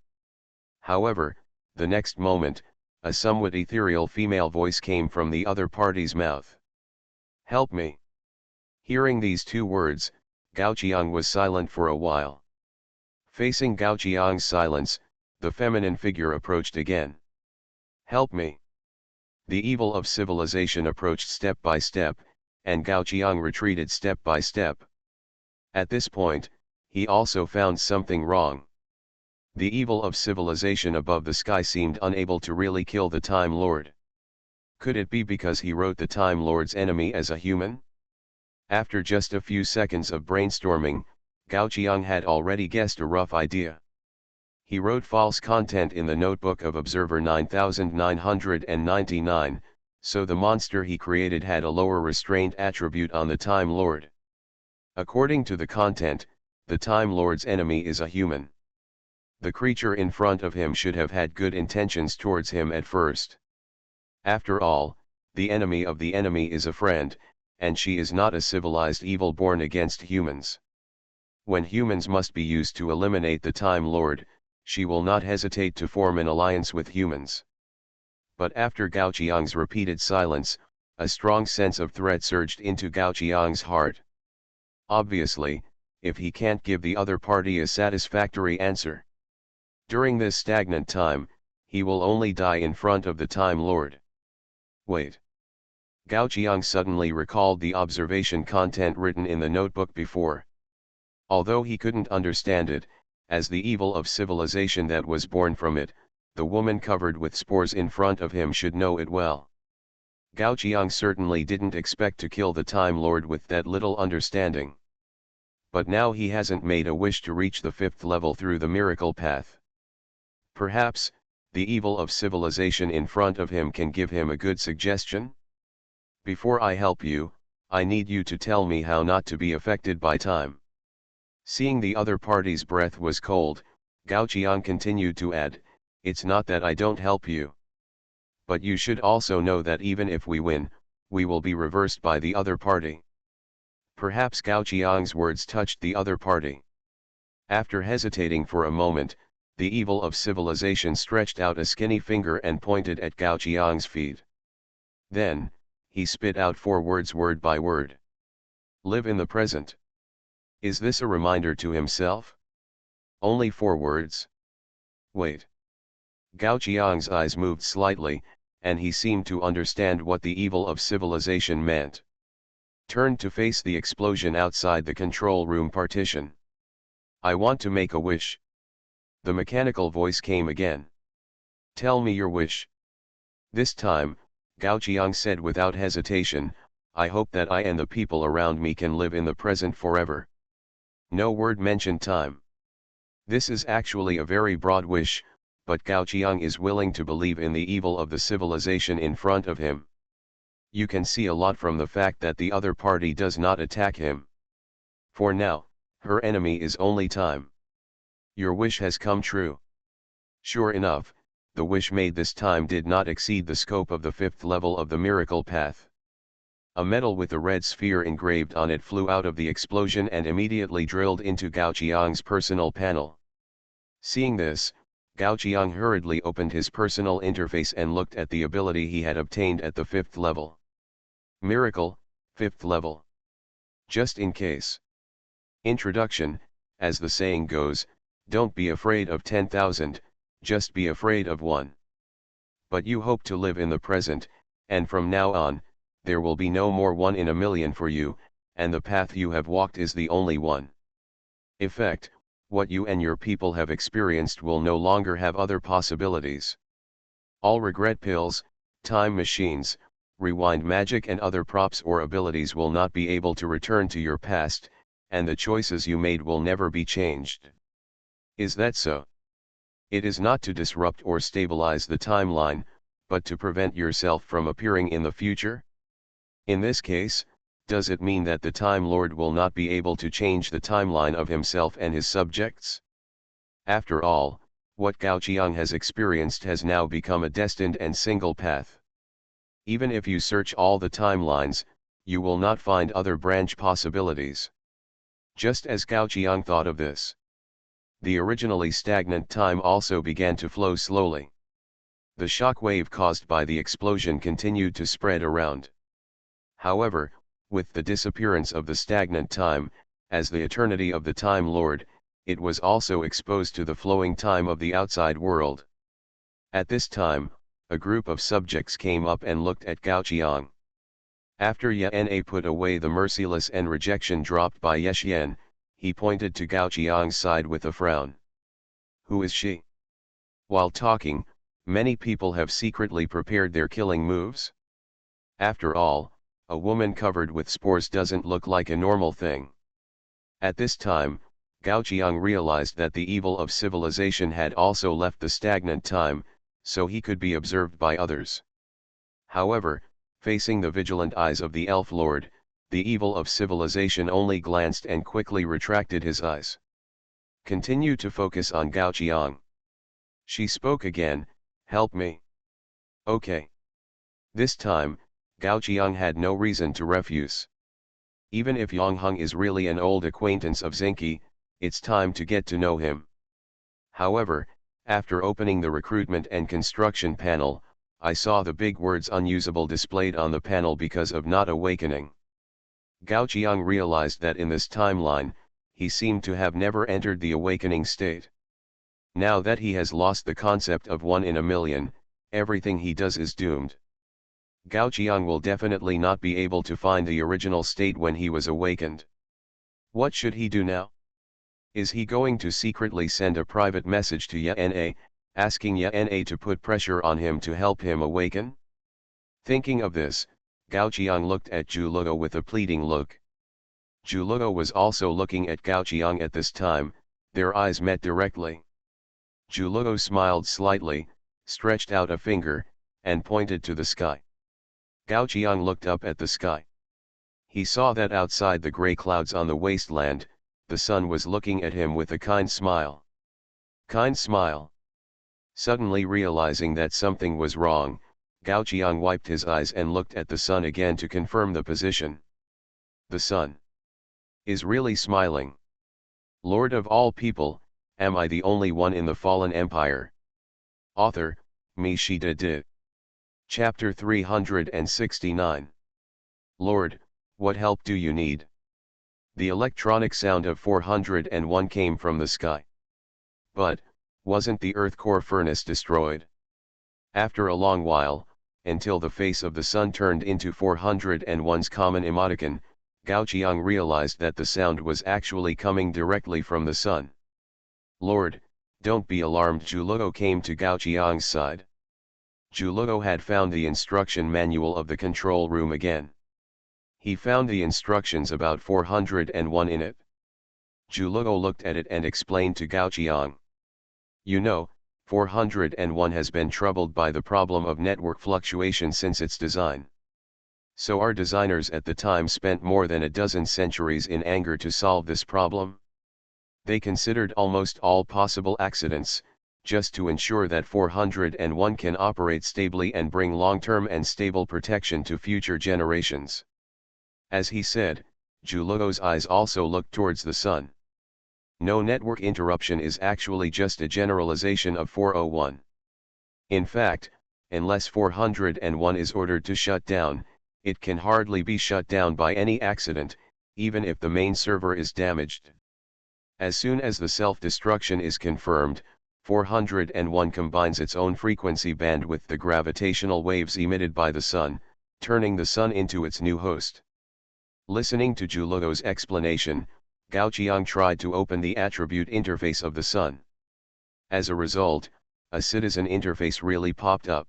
However, the next moment, a somewhat ethereal female voice came from the other party's mouth. Help me. Hearing these 2 words, Gao Qiang was silent for a while. Facing Gao Qiang's silence, the feminine figure approached again. Help me. The evil of civilization approached step by step, and Gao Qiang retreated step by step. At this point, he also found something wrong. The evil of civilization above the sky seemed unable to really kill the Time Lord. Could it be because he wrote the Time Lord's enemy as a human? After just a few seconds of brainstorming, Gao Qiang had already guessed a rough idea. He wrote false content in the notebook of Observer 9999, so the monster he created had a lower restraint attribute on the Time Lord. According to the content, the Time Lord's enemy is a human. The creature in front of him should have had good intentions towards him at first. After all, the enemy of the enemy is a friend, and she is not a civilized evil born against humans. When humans must be used to eliminate the Time Lord, she will not hesitate to form an alliance with humans. But after Gao Qiang's repeated silence, a strong sense of threat surged into Gao Qiang's heart. Obviously, if he can't give the other party a satisfactory answer during this stagnant time, he will only die in front of the Time Lord. Wait. Gao Qiang suddenly recalled the observation content written in the notebook before. Although he couldn't understand it, as the evil of civilization that was born from it, the woman covered with spores in front of him should know it well. Gao Qiang certainly didn't expect to kill the Time Lord with that little understanding. But now he hasn't made a wish to reach the 5th level through the miracle path. Perhaps, the evil of civilization in front of him can give him a good suggestion? Before I help you, I need you to tell me how not to be affected by time. Seeing the other party's breath was cold, Gao Qiang continued to add, it's not that I don't help you. But you should also know that even if we win, we will be reversed by the other party. Perhaps Gao Qiang's words touched the other party. After hesitating for a moment, the evil of civilization stretched out a skinny finger and pointed at Gao Qiang's feet. Then, he spit out 4 words word by word. Live in the present. Is this a reminder to himself? Only 4 words? Wait. Gao Qiang's eyes moved slightly, and he seemed to understand what the evil of civilization meant. Turned to face the explosion outside the control room partition. I want to make a wish. The mechanical voice came again. Tell me your wish. This time, Gao Qiang said without hesitation, I hope that I and the people around me can live in the present forever. No word mentioned time. This is actually a very broad wish, but Gao Qiang is willing to believe in the evil of the civilization in front of him. You can see a lot from the fact that the other party does not attack him. For now, her enemy is only time. Your wish has come true. Sure enough, the wish made this time did not exceed the scope of the 5th level of the miracle path. A medal with a red sphere engraved on it flew out of the explosion and immediately drilled into Gao Qiang's personal panel. Seeing this, Gao Qiang hurriedly opened his personal interface and looked at the ability he had obtained at the 5th level. Miracle, 5th level. Just in case. Introduction, as the saying goes, don't be afraid of 10,000, just be afraid of 1. But you hope to live in the present, and from now on, there will be no more 1 in a million for you, and the path you have walked is the only one. Effect, what you and your people have experienced will no longer have other possibilities. All regret pills, time machines, rewind magic and other props or abilities will not be able to return to your past, and the choices you made will never be changed. Is that so? It is not to disrupt or stabilize the timeline, but to prevent yourself from appearing in the future? In this case, does it mean that the Time Lord will not be able to change the timeline of himself and his subjects? After all, what Gao Qiang has experienced has now become a destined and single path. Even if you search all the timelines, you will not find other branch possibilities. Just as Gao Qiang thought of this, the originally stagnant time also began to flow slowly. The shock wave caused by the explosion continued to spread around. However, with the disappearance of the stagnant time, as the eternity of the Time Lord, it was also exposed to the flowing time of the outside world. At this time, a group of subjects came up and looked at Gao Qiang. After Yana put away the merciless and rejection dropped by Yexian, he pointed to Gao Qiang's side with a frown. Who is she? While talking, many people have secretly prepared their killing moves. After all, a woman covered with spores doesn't look like a normal thing. At this time, Gao Qiang realized that the evil of civilization had also left the stagnant time, so he could be observed by others. However, facing the vigilant eyes of the elf lord, the evil of civilization only glanced and quickly retracted his eyes. Continue to focus on Gao Qiang. She spoke again, help me. Okay. This time, Gao Qiang had no reason to refuse. Even if Yang Heng is really an old acquaintance of Zinke, it's time to get to know him. However, after opening the recruitment and construction panel, I saw the big words unusable displayed on the panel because of not awakening. Gao Qiang realized that in this timeline, he seemed to have never entered the awakening state. Now that he has lost the concept of 1 in a million, everything he does is doomed. Gao Qiang will definitely not be able to find the original state when he was awakened. What should he do now? Is he going to secretly send a private message to Yana, asking Yana to put pressure on him to help him awaken? Thinking of this, Gao Qiang looked at Zhu Luo with a pleading look. Zhu Luo was also looking at Gao Qiang at this time, their eyes met directly. Zhu Luo smiled slightly, stretched out a finger, and pointed to the sky. Gao Qiang looked up at the sky. He saw that outside the grey clouds on the wasteland, the sun was looking at him with a kind smile. Kind smile. Suddenly realizing that something was wrong, Gao Qiang wiped his eyes and looked at the sun again to confirm the position. The sun is really smiling. Lord of all people, am I the only one in the fallen empire? Author, MaleProtagonist. Chapter 369. Lord, what help do you need? The electronic sound of 401 came from the sky. But, wasn't the Earth core furnace destroyed? After a long while, until the face of the sun turned into 401's common emoticon, Gao Qiang realized that the sound was actually coming directly from the sun. Lord, don't be alarmed. Zhu Luo came to Gao Qiang's side. Zhu Luo had found the instruction manual of the control room again. He found the instructions about 401 in it. Zhu Luo looked at it and explained to Gao Qiang. You know, 401 has been troubled by the problem of network fluctuation since its design. So our designers at the time spent more than a dozen centuries in anger to solve this problem. They considered almost all possible accidents, just to ensure that 401 can operate stably and bring long-term and stable protection to future generations. As he said, Zhu Luo's eyes also looked towards the sun. No network interruption is actually just a generalization of 401. In fact, unless 401 is ordered to shut down, it can hardly be shut down by any accident, even if the main server is damaged. As soon as the self-destruction is confirmed, 401 combines its own frequency band with the gravitational waves emitted by the sun, turning the sun into its new host. Listening to Zhu Luo's explanation, Gao Qiang tried to open the attribute interface of the sun. As a result, a citizen interface really popped up.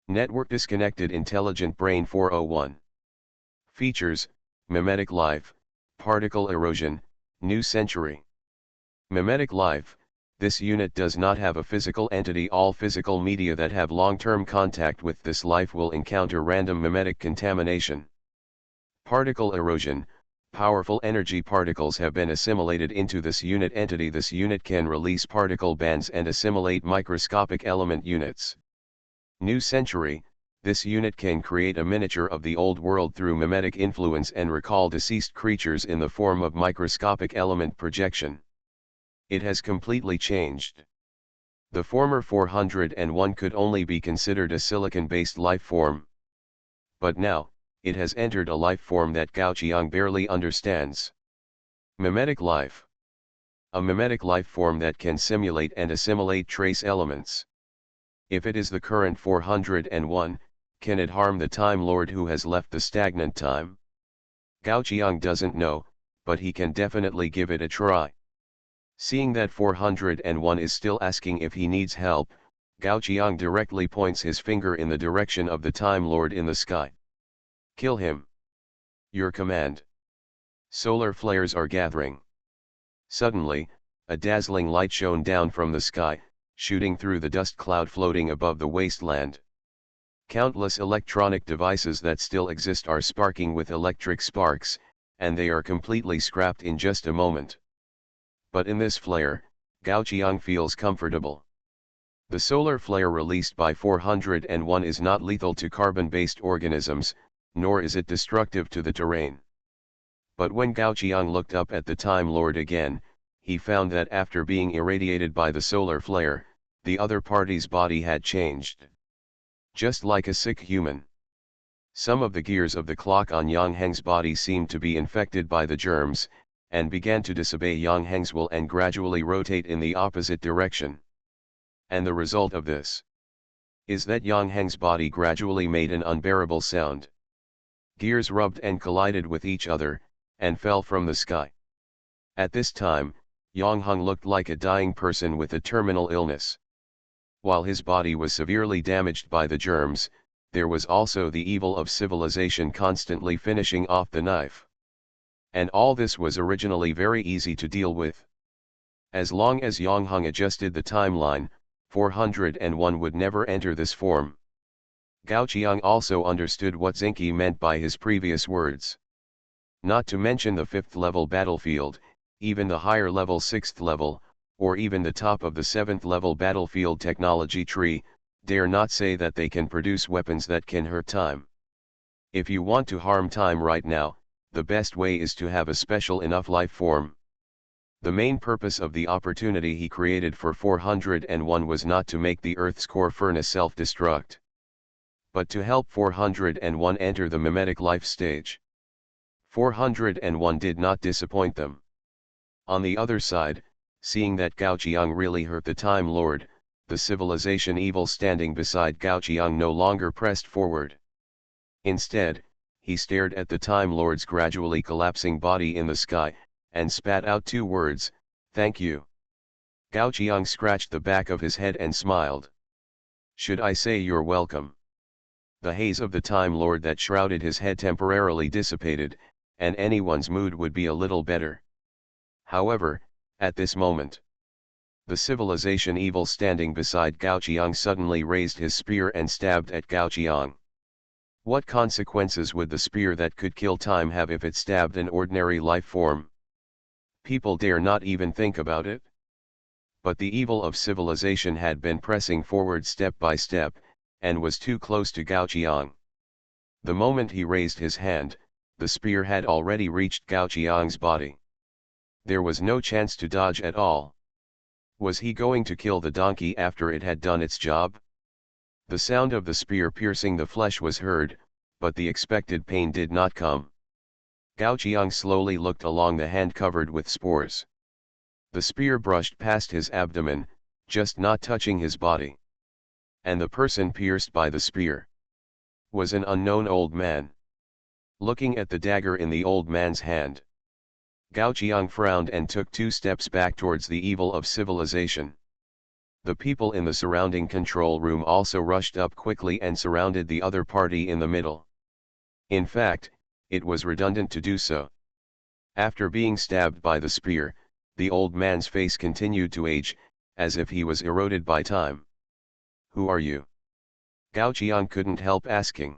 Network Disconnected Intelligent Brain 401. Features: Mimetic Life, Particle Erosion, New Century. Mimetic Life: this unit does not have a physical entity. All physical media that have long-term contact with this life will encounter random mimetic contamination. Particle Erosion: powerful energy particles have been assimilated into this unit entity. This unit can release particle bands and assimilate microscopic element units. New Century: this unit can create a miniature of the old world through mimetic influence and recall deceased creatures in the form of microscopic element projection. It has completely changed. The former 401 could only be considered a silicon-based life form. But now, it has entered a life form that Gao Qiang barely understands. Mimetic life. A mimetic life form that can simulate and assimilate trace elements. If it is the current 401, can it harm the Time Lord who has left the stagnant time? Gao Qiang doesn't know, but he can definitely give it a try. Seeing that 401 is still asking if he needs help, Gao Qiang directly points his finger in the direction of the Time Lord in the sky. Kill him. Your command. Solar flares are gathering. Suddenly, a dazzling light shone down from the sky, shooting through the dust cloud floating above the wasteland. Countless electronic devices that still exist are sparking with electric sparks, and they are completely scrapped in just a moment. But in this flare, Gao Qiang feels comfortable. The solar flare released by 401 is not lethal to carbon-based organisms, nor is it destructive to the terrain. But when Gao Qiang looked up at the Time Lord again, he found that after being irradiated by the solar flare, the other party's body had changed. Just like a sick human. Some of the gears of the clock on Yang Heng's body seemed to be infected by the germs, and began to disobey Yang Heng's will and gradually rotate in the opposite direction. And the result of this is that Yang Heng's body gradually made an unbearable sound. Gears rubbed and collided with each other, and fell from the sky. At this time, Yang Heng looked like a dying person with a terminal illness. While his body was severely damaged by the germs, there was also the evil of civilization constantly finishing off the knife. And all this was originally very easy to deal with. As long as Yang Heng adjusted the timeline, 401 would never enter this form. Gao Qiang also understood what Zinke meant by his previous words. Not to mention the 5th level battlefield, even the higher level 6th level, or even the top of the 7th level battlefield technology tree, dare not say that they can produce weapons that can hurt time. If you want to harm time right now, the best way is to have a special enough life form. The main purpose of the opportunity he created for 401 was not to make the Earth's core furnace self-destruct, but to help 401 enter the mimetic life stage. 401 did not disappoint them. On the other side, seeing that Gao Qiang really hurt the Time Lord, the civilization evil standing beside Gao Qiang no longer pressed forward. Instead, he stared at the Time Lord's gradually collapsing body in the sky, and spat out 2 words, "Thank you." Gao Qiang scratched the back of his head and smiled. "Should I say you're welcome?" The haze of the Time Lord that shrouded his head temporarily dissipated, and anyone's mood would be a little better. However, at this moment, the civilization evil standing beside Gao Qiang suddenly raised his spear and stabbed at Gao Qiang. What consequences would the spear that could kill time have if it stabbed an ordinary life form? People dare not even think about it. But the evil of civilization had been pressing forward step by step, and was too close to Gao Qiang. The moment he raised his hand, the spear had already reached Gao Qiang's body. There was no chance to dodge at all. Was he going to kill the donkey after it had done its job? The sound of the spear piercing the flesh was heard, but the expected pain did not come. Gao Qiang slowly looked along the hand covered with spores. The spear brushed past his abdomen, just not touching his body. And the person pierced by the spear was an unknown old man. Looking at the dagger in the old man's hand, Gao Qiang frowned and took 2 steps back towards the evil of civilization. The people in the surrounding control room also rushed up quickly and surrounded the other party in the middle. In fact, it was redundant to do so. After being stabbed by the spear, the old man's face continued to age, as if he was eroded by time. "Who are you?" Gao Qiang couldn't help asking.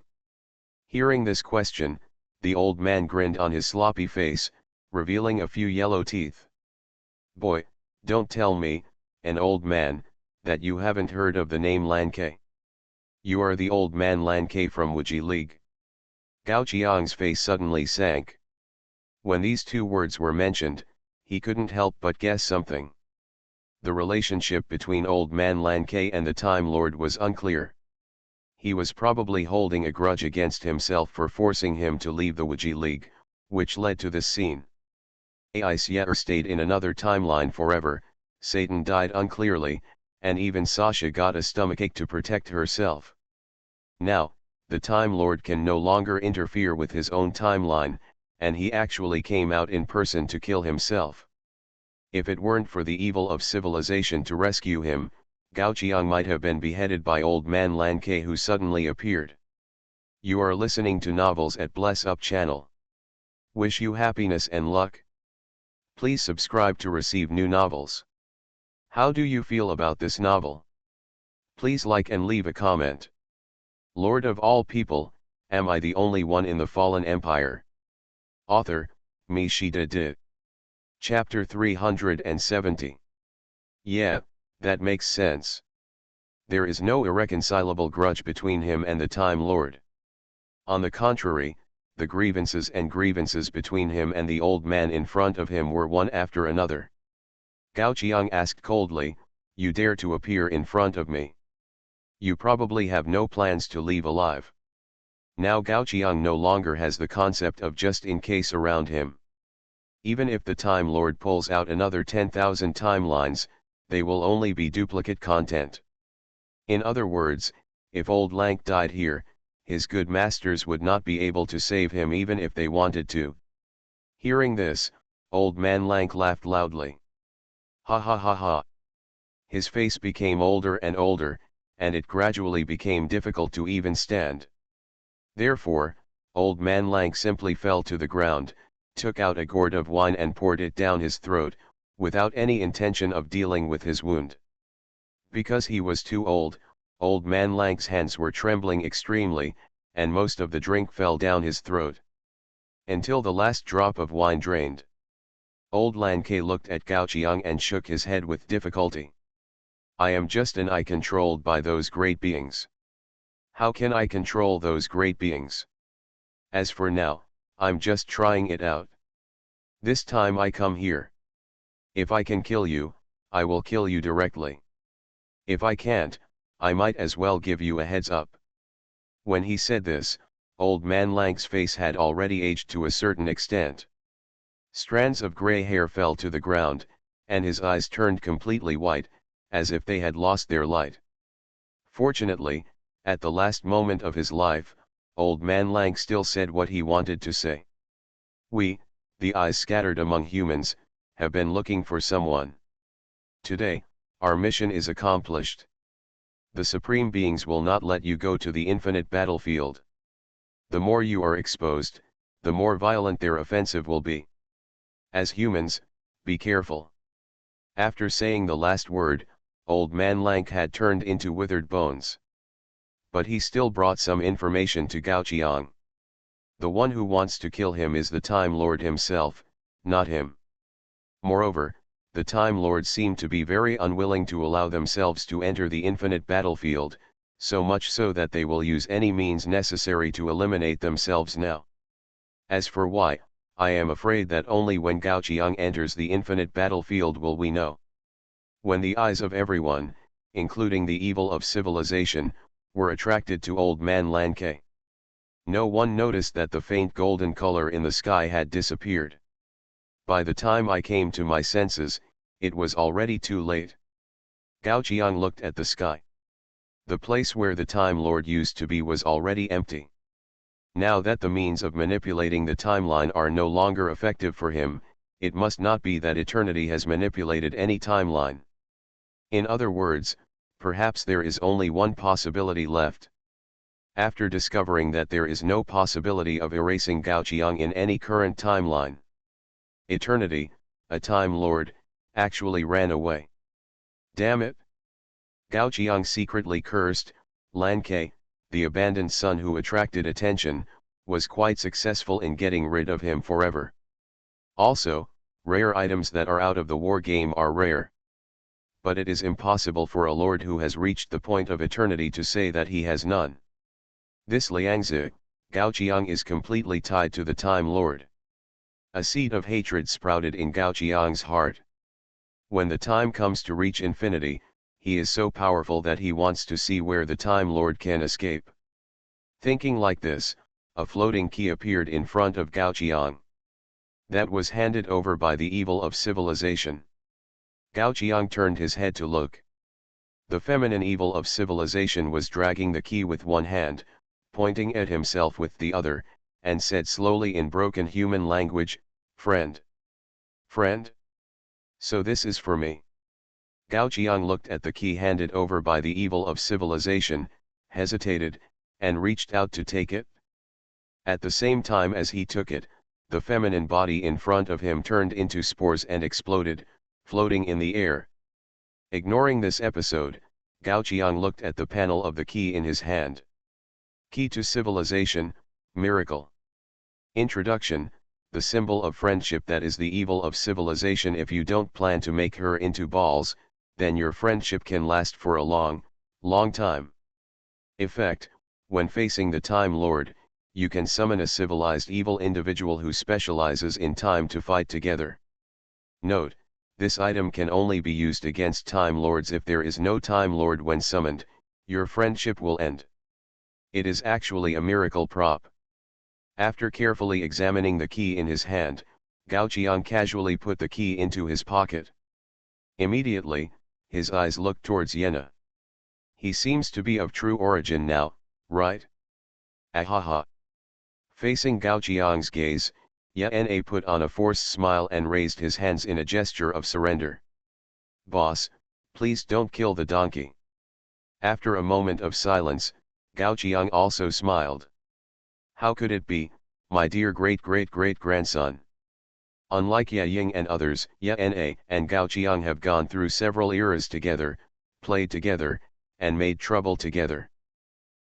Hearing this question, the old man grinned on his sloppy face, revealing a few yellow teeth. "Boy, don't tell me, an old man, that you haven't heard of the name Lan Ke. You are the old man Lan Ke from Wuji League." Gao Qiang's face suddenly sank. When these 2 words were mentioned, he couldn't help but guess something. The relationship between old man Lan Ke and the Time Lord was unclear. He was probably holding a grudge against himself for forcing him to leave the Wuji League, which led to this scene. Aixier stayed in another timeline forever, Satan died unclearly, and even Sasha got a stomachache to protect herself. Now, the Time Lord can no longer interfere with his own timeline, and he actually came out in person to kill himself. If it weren't for the evil of civilization to rescue him, Gao Qiang might have been beheaded by Old Man Lan Ke, who suddenly appeared. You are listening to Novels at Bless Up channel. Wish you happiness and luck. Please subscribe to receive new novels. How do you feel about this novel? Please like and leave a comment. Lord of all people, am I the only one in the fallen empire? Author, Mi Shida Di. Chapter 370. Yeah, that makes sense. There is no irreconcilable grudge between him and the Time Lord. On the contrary, the grievances between him and the old man in front of him were one after another. Gao Qiang asked coldly, "You dare to appear in front of me? You probably have no plans to leave alive." Now Gao Qiang no longer has the concept of just in case around him. Even if the Time Lord pulls out another 10,000 timelines, they will only be duplicate content. In other words, if Old Lank died here, his good masters would not be able to save him even if they wanted to. Hearing this, Old Man Lank laughed loudly. Ha ha ha ha. His face became older and older, and it gradually became difficult to even stand. Therefore, Old Man Lank simply fell to the ground, took out a gourd of wine and poured it down his throat, without any intention of dealing with his wound. Because he was too old, Old Man Lank's hands were trembling extremely, and most of the drink fell down his throat. Until the last drop of wine drained. Old Lan Ke looked at Gao Qiang and shook his head with difficulty. I am just an eye controlled by those great beings. How can I control those great beings? As for now, I'm just trying it out. This time I come here. If I can kill you, I will kill you directly. If I can't, I might as well give you a heads up. When he said this, Old Man Lank's face had already aged to a certain extent. Strands of grey hair fell to the ground, and his eyes turned completely white, as if they had lost their light. Fortunately, at the last moment of his life, Old Man Lank still said what he wanted to say. We, the eyes scattered among humans, have been looking for someone. Today, our mission is accomplished. The Supreme Beings will not let you go to the infinite battlefield. The more you are exposed, the more violent their offensive will be. As humans, be careful. After saying the last word, Old Man Lank had turned into withered bones. But he still brought some information to Gao Qiang. The one who wants to kill him is the Time Lord himself, not him. Moreover, the Time Lords seem to be very unwilling to allow themselves to enter the infinite battlefield, so much so that they will use any means necessary to eliminate themselves now. As for why, I am afraid that only when Gao Qiang enters the infinite battlefield will we know. When the eyes of everyone, including the evil of civilization, were attracted to Old Man Lan Ke, no one noticed that the faint golden color in the sky had disappeared. By the time I came to my senses, it was already too late. Gao Qiang looked at the sky. The place where the Time Lord used to be was already empty. Now that the means of manipulating the timeline are no longer effective for him, it must not be that eternity has manipulated any timeline. In other words, perhaps there is only one possibility left. After discovering that there is no possibility of erasing Gao Qiang in any current timeline, Eternity, a Time Lord, actually ran away. Damn it! Gao Qiang secretly cursed. Lan Ke, the abandoned son who attracted attention, was quite successful in getting rid of him forever. Also, rare items that are out of the war game are rare. But it is impossible for a lord who has reached the point of eternity to say that he has none. This Liangzi, Gao Qiang is completely tied to the Time Lord. A seed of hatred sprouted in Gao Qiang's heart. When the time comes to reach infinity, he is so powerful that he wants to see where the Time Lord can escape. Thinking like this, a floating key appeared in front of Gao Qiang. That was handed over by the evil of civilization. Gao Qiang turned his head to look. The feminine evil of civilization was dragging the key with one hand, pointing at himself with the other, and said slowly in broken human language, "Friend. Friend? So this is for me." Gao Qiang looked at the key handed over by the evil of civilization, hesitated, and reached out to take it. At the same time as he took it, the feminine body in front of him turned into spores and exploded, floating in the air. Ignoring this episode, Gao Qiang looked at the panel of the key in his hand. Key to civilization, miracle. Introduction, the symbol of friendship that is the evil of civilization. If you don't plan to make her into balls, then your friendship can last for a long, long time. Effect, when facing the Time Lord, you can summon a civilized evil individual who specializes in time to fight together. Note, this item can only be used against Time Lords. If there is no Time Lord when summoned, your friendship will end. It is actually a miracle prop. After carefully examining the key in his hand, Gao Qiang casually put the key into his pocket. Immediately, his eyes looked towards Yenna. He seems to be of true origin now, right? Ahaha. Facing Gao Qiang's gaze, Yenna put on a forced smile and raised his hands in a gesture of surrender. "Boss, please don't kill the donkey." After a moment of silence, Gao Qiang also smiled. "How could it be, my dear great-great-great-grandson?" Unlike Ye Ying and others, Yenna and Gao Qiang have gone through several eras together, played together, and made trouble together.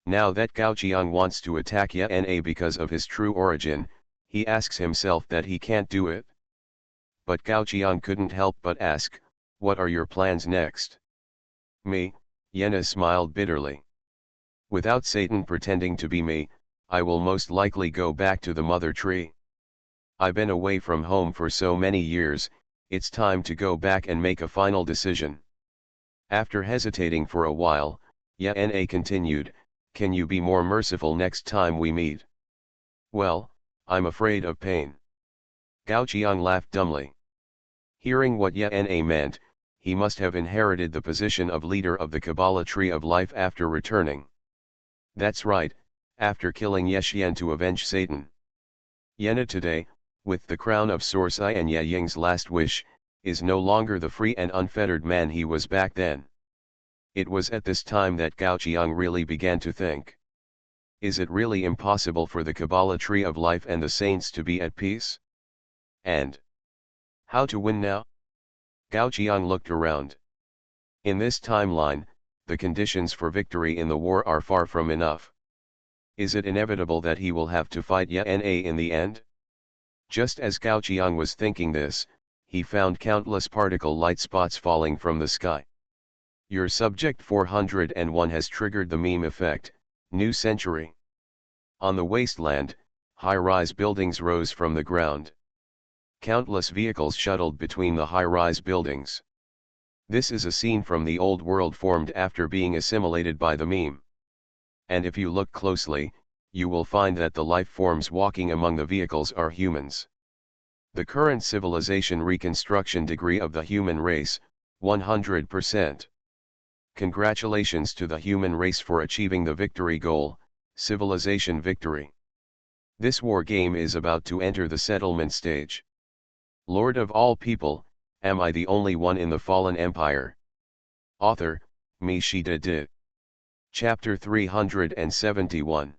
Now that Gao Qiang wants to attack Yenna because of his true origin, he asks himself that he can't do it. But Gao Qiang couldn't help but ask, "What are your plans next?" "Me," Yenna smiled bitterly. "Without Satan pretending to be me, I will most likely go back to the mother tree. I've been away from home for so many years, it's time to go back and make a final decision." After hesitating for a while, Yenna continued, "Can you be more merciful next time we meet?" "Well, I'm afraid of pain." Gao Qiang laughed dumbly. Hearing what Yenna meant, he must have inherited the position of leader of the Kabbalah Tree of Life after returning. That's right, after killing Yexian to avenge Satan. Yenna today, with the crown of Sorsai and Ye Ying's last wish, is no longer the free and unfettered man he was back then. It was at this time that Gao Qiang really began to think. Is it really impossible for the Kabbalah Tree of Life and the saints to be at peace? And how to win now? Gao Qiang looked around. In this timeline, the conditions for victory in the war are far from enough. Is it inevitable that he will have to fight Yenna in the end? Just as Gao Qiang was thinking this, he found countless particle light spots falling from the sky. Your subject 401 has triggered the meme effect, new century. On the wasteland, high-rise buildings rose from the ground. Countless vehicles shuttled between the high-rise buildings. This is a scene from the old world formed after being assimilated by the meme. And if you look closely, you will find that the life forms walking among the vehicles are humans. The current civilization reconstruction degree of the human race, 100%. Congratulations to the human race for achieving the victory goal, civilization victory. This war game is about to enter the settlement stage. Lord of all people, am I the only one in the fallen empire? Author, MaleProtagonist. Chapter 371.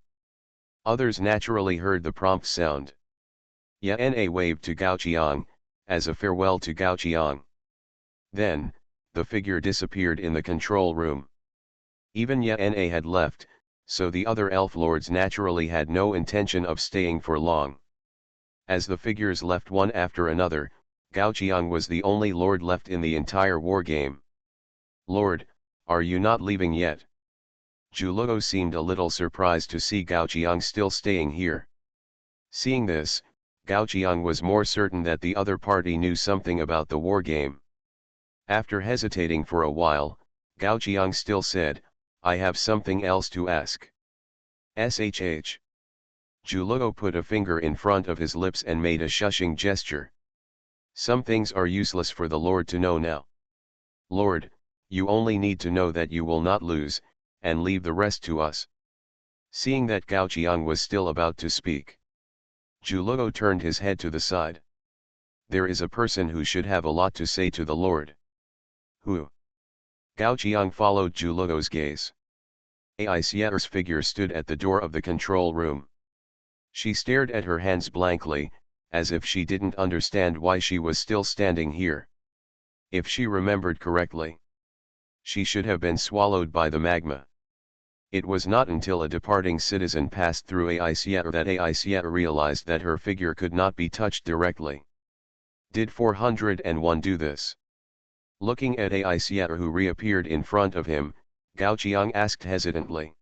Others naturally heard the prompt sound. Yenna waved to Gao Qiang, as a farewell to Gao Qiang. Then, the figure disappeared in the control room. Even Yenna had left, so the other elf lords naturally had no intention of staying for long. As the figures left one after another, Gao Qiang was the only lord left in the entire war game. "Lord, are you not leaving yet?" Zhulo seemed a little surprised to see Gao Qiang still staying here. Seeing this, Gao Qiang was more certain that the other party knew something about the war game. After hesitating for a while, Gao Qiang still said, "I have something else to ask." "Shh." Zhulo put a finger in front of his lips and made a shushing gesture. "Some things are useless for the Lord to know now." "Lord, You only need to know that you will not lose, and leave the rest to us. Seeing that Gao Qiang was still about to speak, Zhu Luo turned his head to the side. There is a person who should have a lot to say to the Lord. Who? Gao Qiang followed Zhu Luo's gaze. Ai Sierra's figure stood at the door of the control room. She stared at her hands blankly, as if she didn't understand why she was still standing here. If she remembered correctly, she should have been swallowed by the magma. It was not until a departing citizen passed through Ai Sierra that Ai Sierra realized that her figure could not be touched directly. Did 401 do this? Looking at Ai Sierra who reappeared in front of him, Gao Qiang asked hesitantly.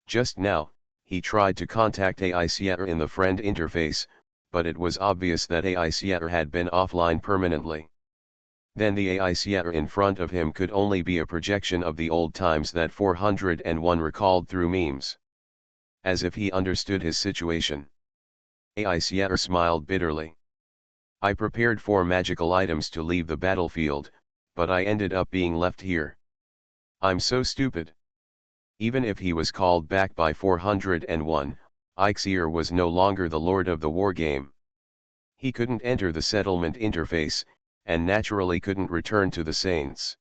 Just now, he tried to contact Ai Sierra in the friend interface, but it was obvious that Ai Sierra had been offline permanently. Then the Ai Sierra in front of him could only be a projection of the old times that 401 recalled through memes. As if he understood his situation, Ai Sierra smiled bitterly. I prepared 4 magical items to leave the battlefield, but I ended up being left here. I'm so stupid. Even if he was called back by 401, Ixier was no longer the lord of the wargame. He couldn't enter the settlement interface, and naturally couldn't return to the Saints.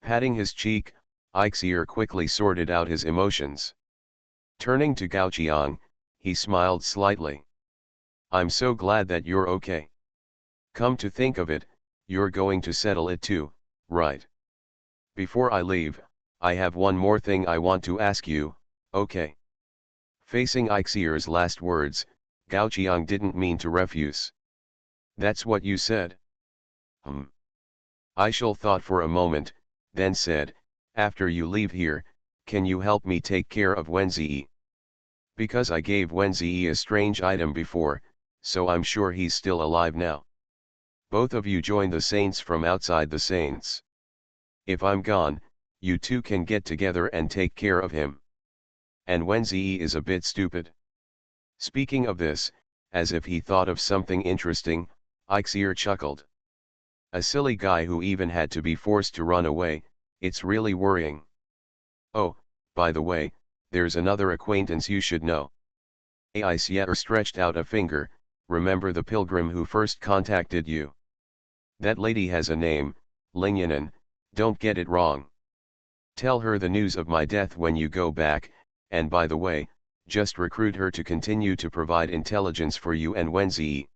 Patting his cheek, Ixier quickly sorted out his emotions. Turning to Gao Qiang, he smiled slightly. I'm so glad that you're okay. Come to think of it, you're going to settle it too, right? Before I leave, I have one more thing I want to ask you, okay? Facing Ixier's last words, Gao Qiang didn't mean to refuse. That's what you said? Ishil thought for a moment, then said, after you leave here, can you help me take care of Wenziyi? Because I gave Wenziyi a strange item before, so I'm sure he's still alive now. Both of you join the Saints from outside the Saints. If I'm gone, you two can get together and take care of him. And Wenziyi is a bit stupid. Speaking of this, as if he thought of something interesting, Ixier chuckled. A silly guy who even had to be forced to run away, it's really worrying. Oh, by the way, there's another acquaintance you should know. Ai Sierra stretched out a finger, remember the pilgrim who first contacted you? That lady has a name, Lingyanan, don't get it wrong. Tell her the news of my death when you go back, and by the way, just recruit her to continue to provide intelligence for you and Wenziyi.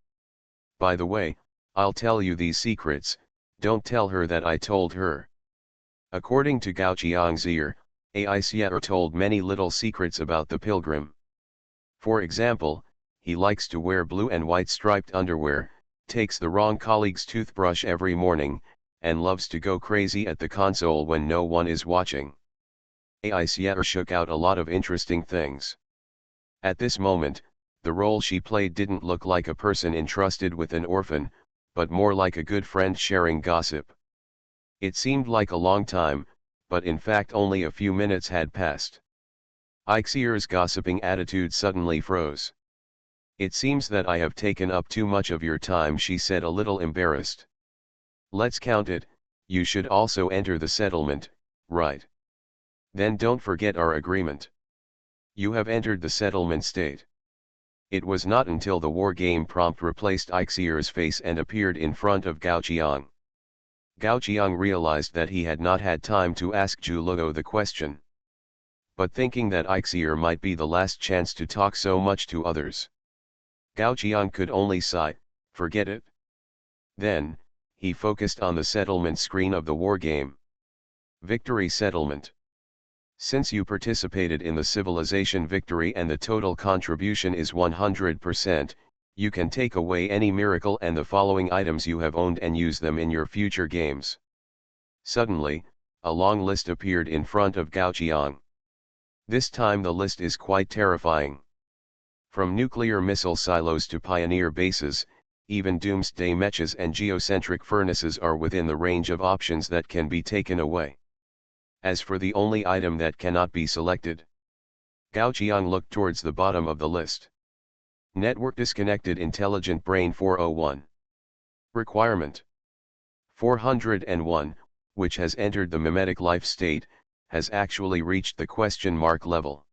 By the way, I'll tell you these secrets, don't tell her that I told her. According to Gao Qiang's ear, Ai Sierra told many little secrets about the pilgrim. For example, he likes to wear blue and white striped underwear, takes the wrong colleague's toothbrush every morning, and loves to go crazy at the console when no one is watching. Ai Sierra shook out a lot of interesting things. At this moment, the role she played didn't look like a person entrusted with an orphan, but more like a good friend sharing gossip. It seemed like a long time, but in fact only a few minutes had passed. Ixier's gossiping attitude suddenly froze. It seems that I have taken up too much of your time, she said, a little embarrassed. Let's count it, you should also enter the settlement, right? Then don't forget our agreement. You have entered the settlement state. It was not until the war game prompt replaced Ixier's face and appeared in front of Gao Qiang. Gao Qiang realized that he had not had time to ask Zhu Luo the question. But thinking that Ixier might be the last chance to talk so much to others, Gao Qiang could only sigh, forget it. Then, he focused on the settlement screen of the war game. Victory settlement. Since you participated in the civilization victory and the total contribution is 100%, you can take away any miracle and the following items you have owned and use them in your future games. Suddenly, a long list appeared in front of Gao Qiang. This time the list is quite terrifying. From nuclear missile silos to pioneer bases, even doomsday mechas and geocentric furnaces are within the range of options that can be taken away. As for the only item that cannot be selected, Gao Qiang looked towards the bottom of the list. Network Disconnected Intelligent Brain 401. Requirement 401, which has entered the mimetic life state, has actually reached the question mark level.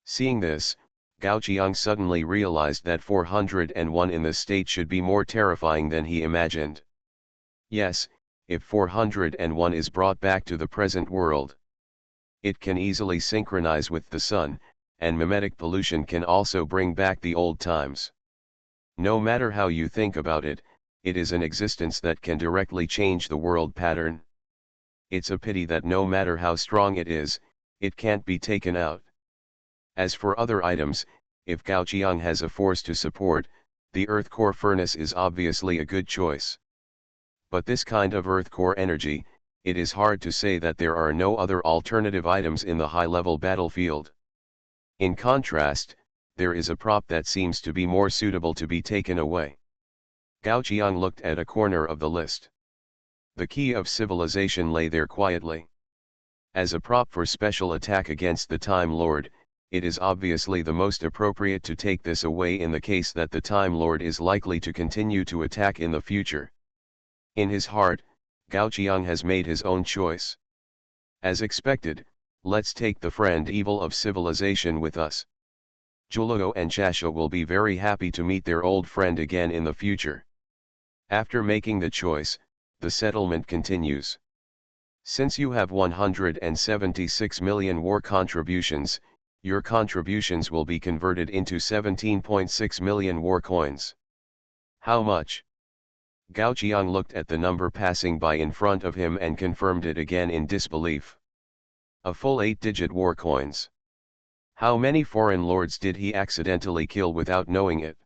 Seeing this, Gao Qiang suddenly realized that 401 in the state should be more terrifying than he imagined. Yes, if 401 is brought back to the present world, it can easily synchronize with the sun, and mimetic pollution can also bring back the old times. No matter how you think about it, it is an existence that can directly change the world pattern. It's a pity that no matter how strong it is, it can't be taken out. As for other items, if Gao Qiang has a force to support, the earth core furnace is obviously a good choice. But this kind of earth core energy, it is hard to say that there are no other alternative items in the high-level battlefield. In contrast, there is a prop that seems to be more suitable to be taken away. Gao Qiang looked at a corner of the list. The key of civilization lay there quietly. As a prop for special attack against the Time Lord, it is obviously the most appropriate to take this away in the case that the Time Lord is likely to continue to attack in the future. In his heart, Gao Qiang has made his own choice. As expected, let's take the friend evil of civilization with us. Zhuoluo and Shasha will be very happy to meet their old friend again in the future. After making the choice, the settlement continues. Since you have 176 million war contributions, your contributions will be converted into 17.6 million war coins. How much? Gao Qiang looked at the number passing by in front of him and confirmed it again in disbelief. A full 8-digit war coins. How many foreign lords did he accidentally kill without knowing it?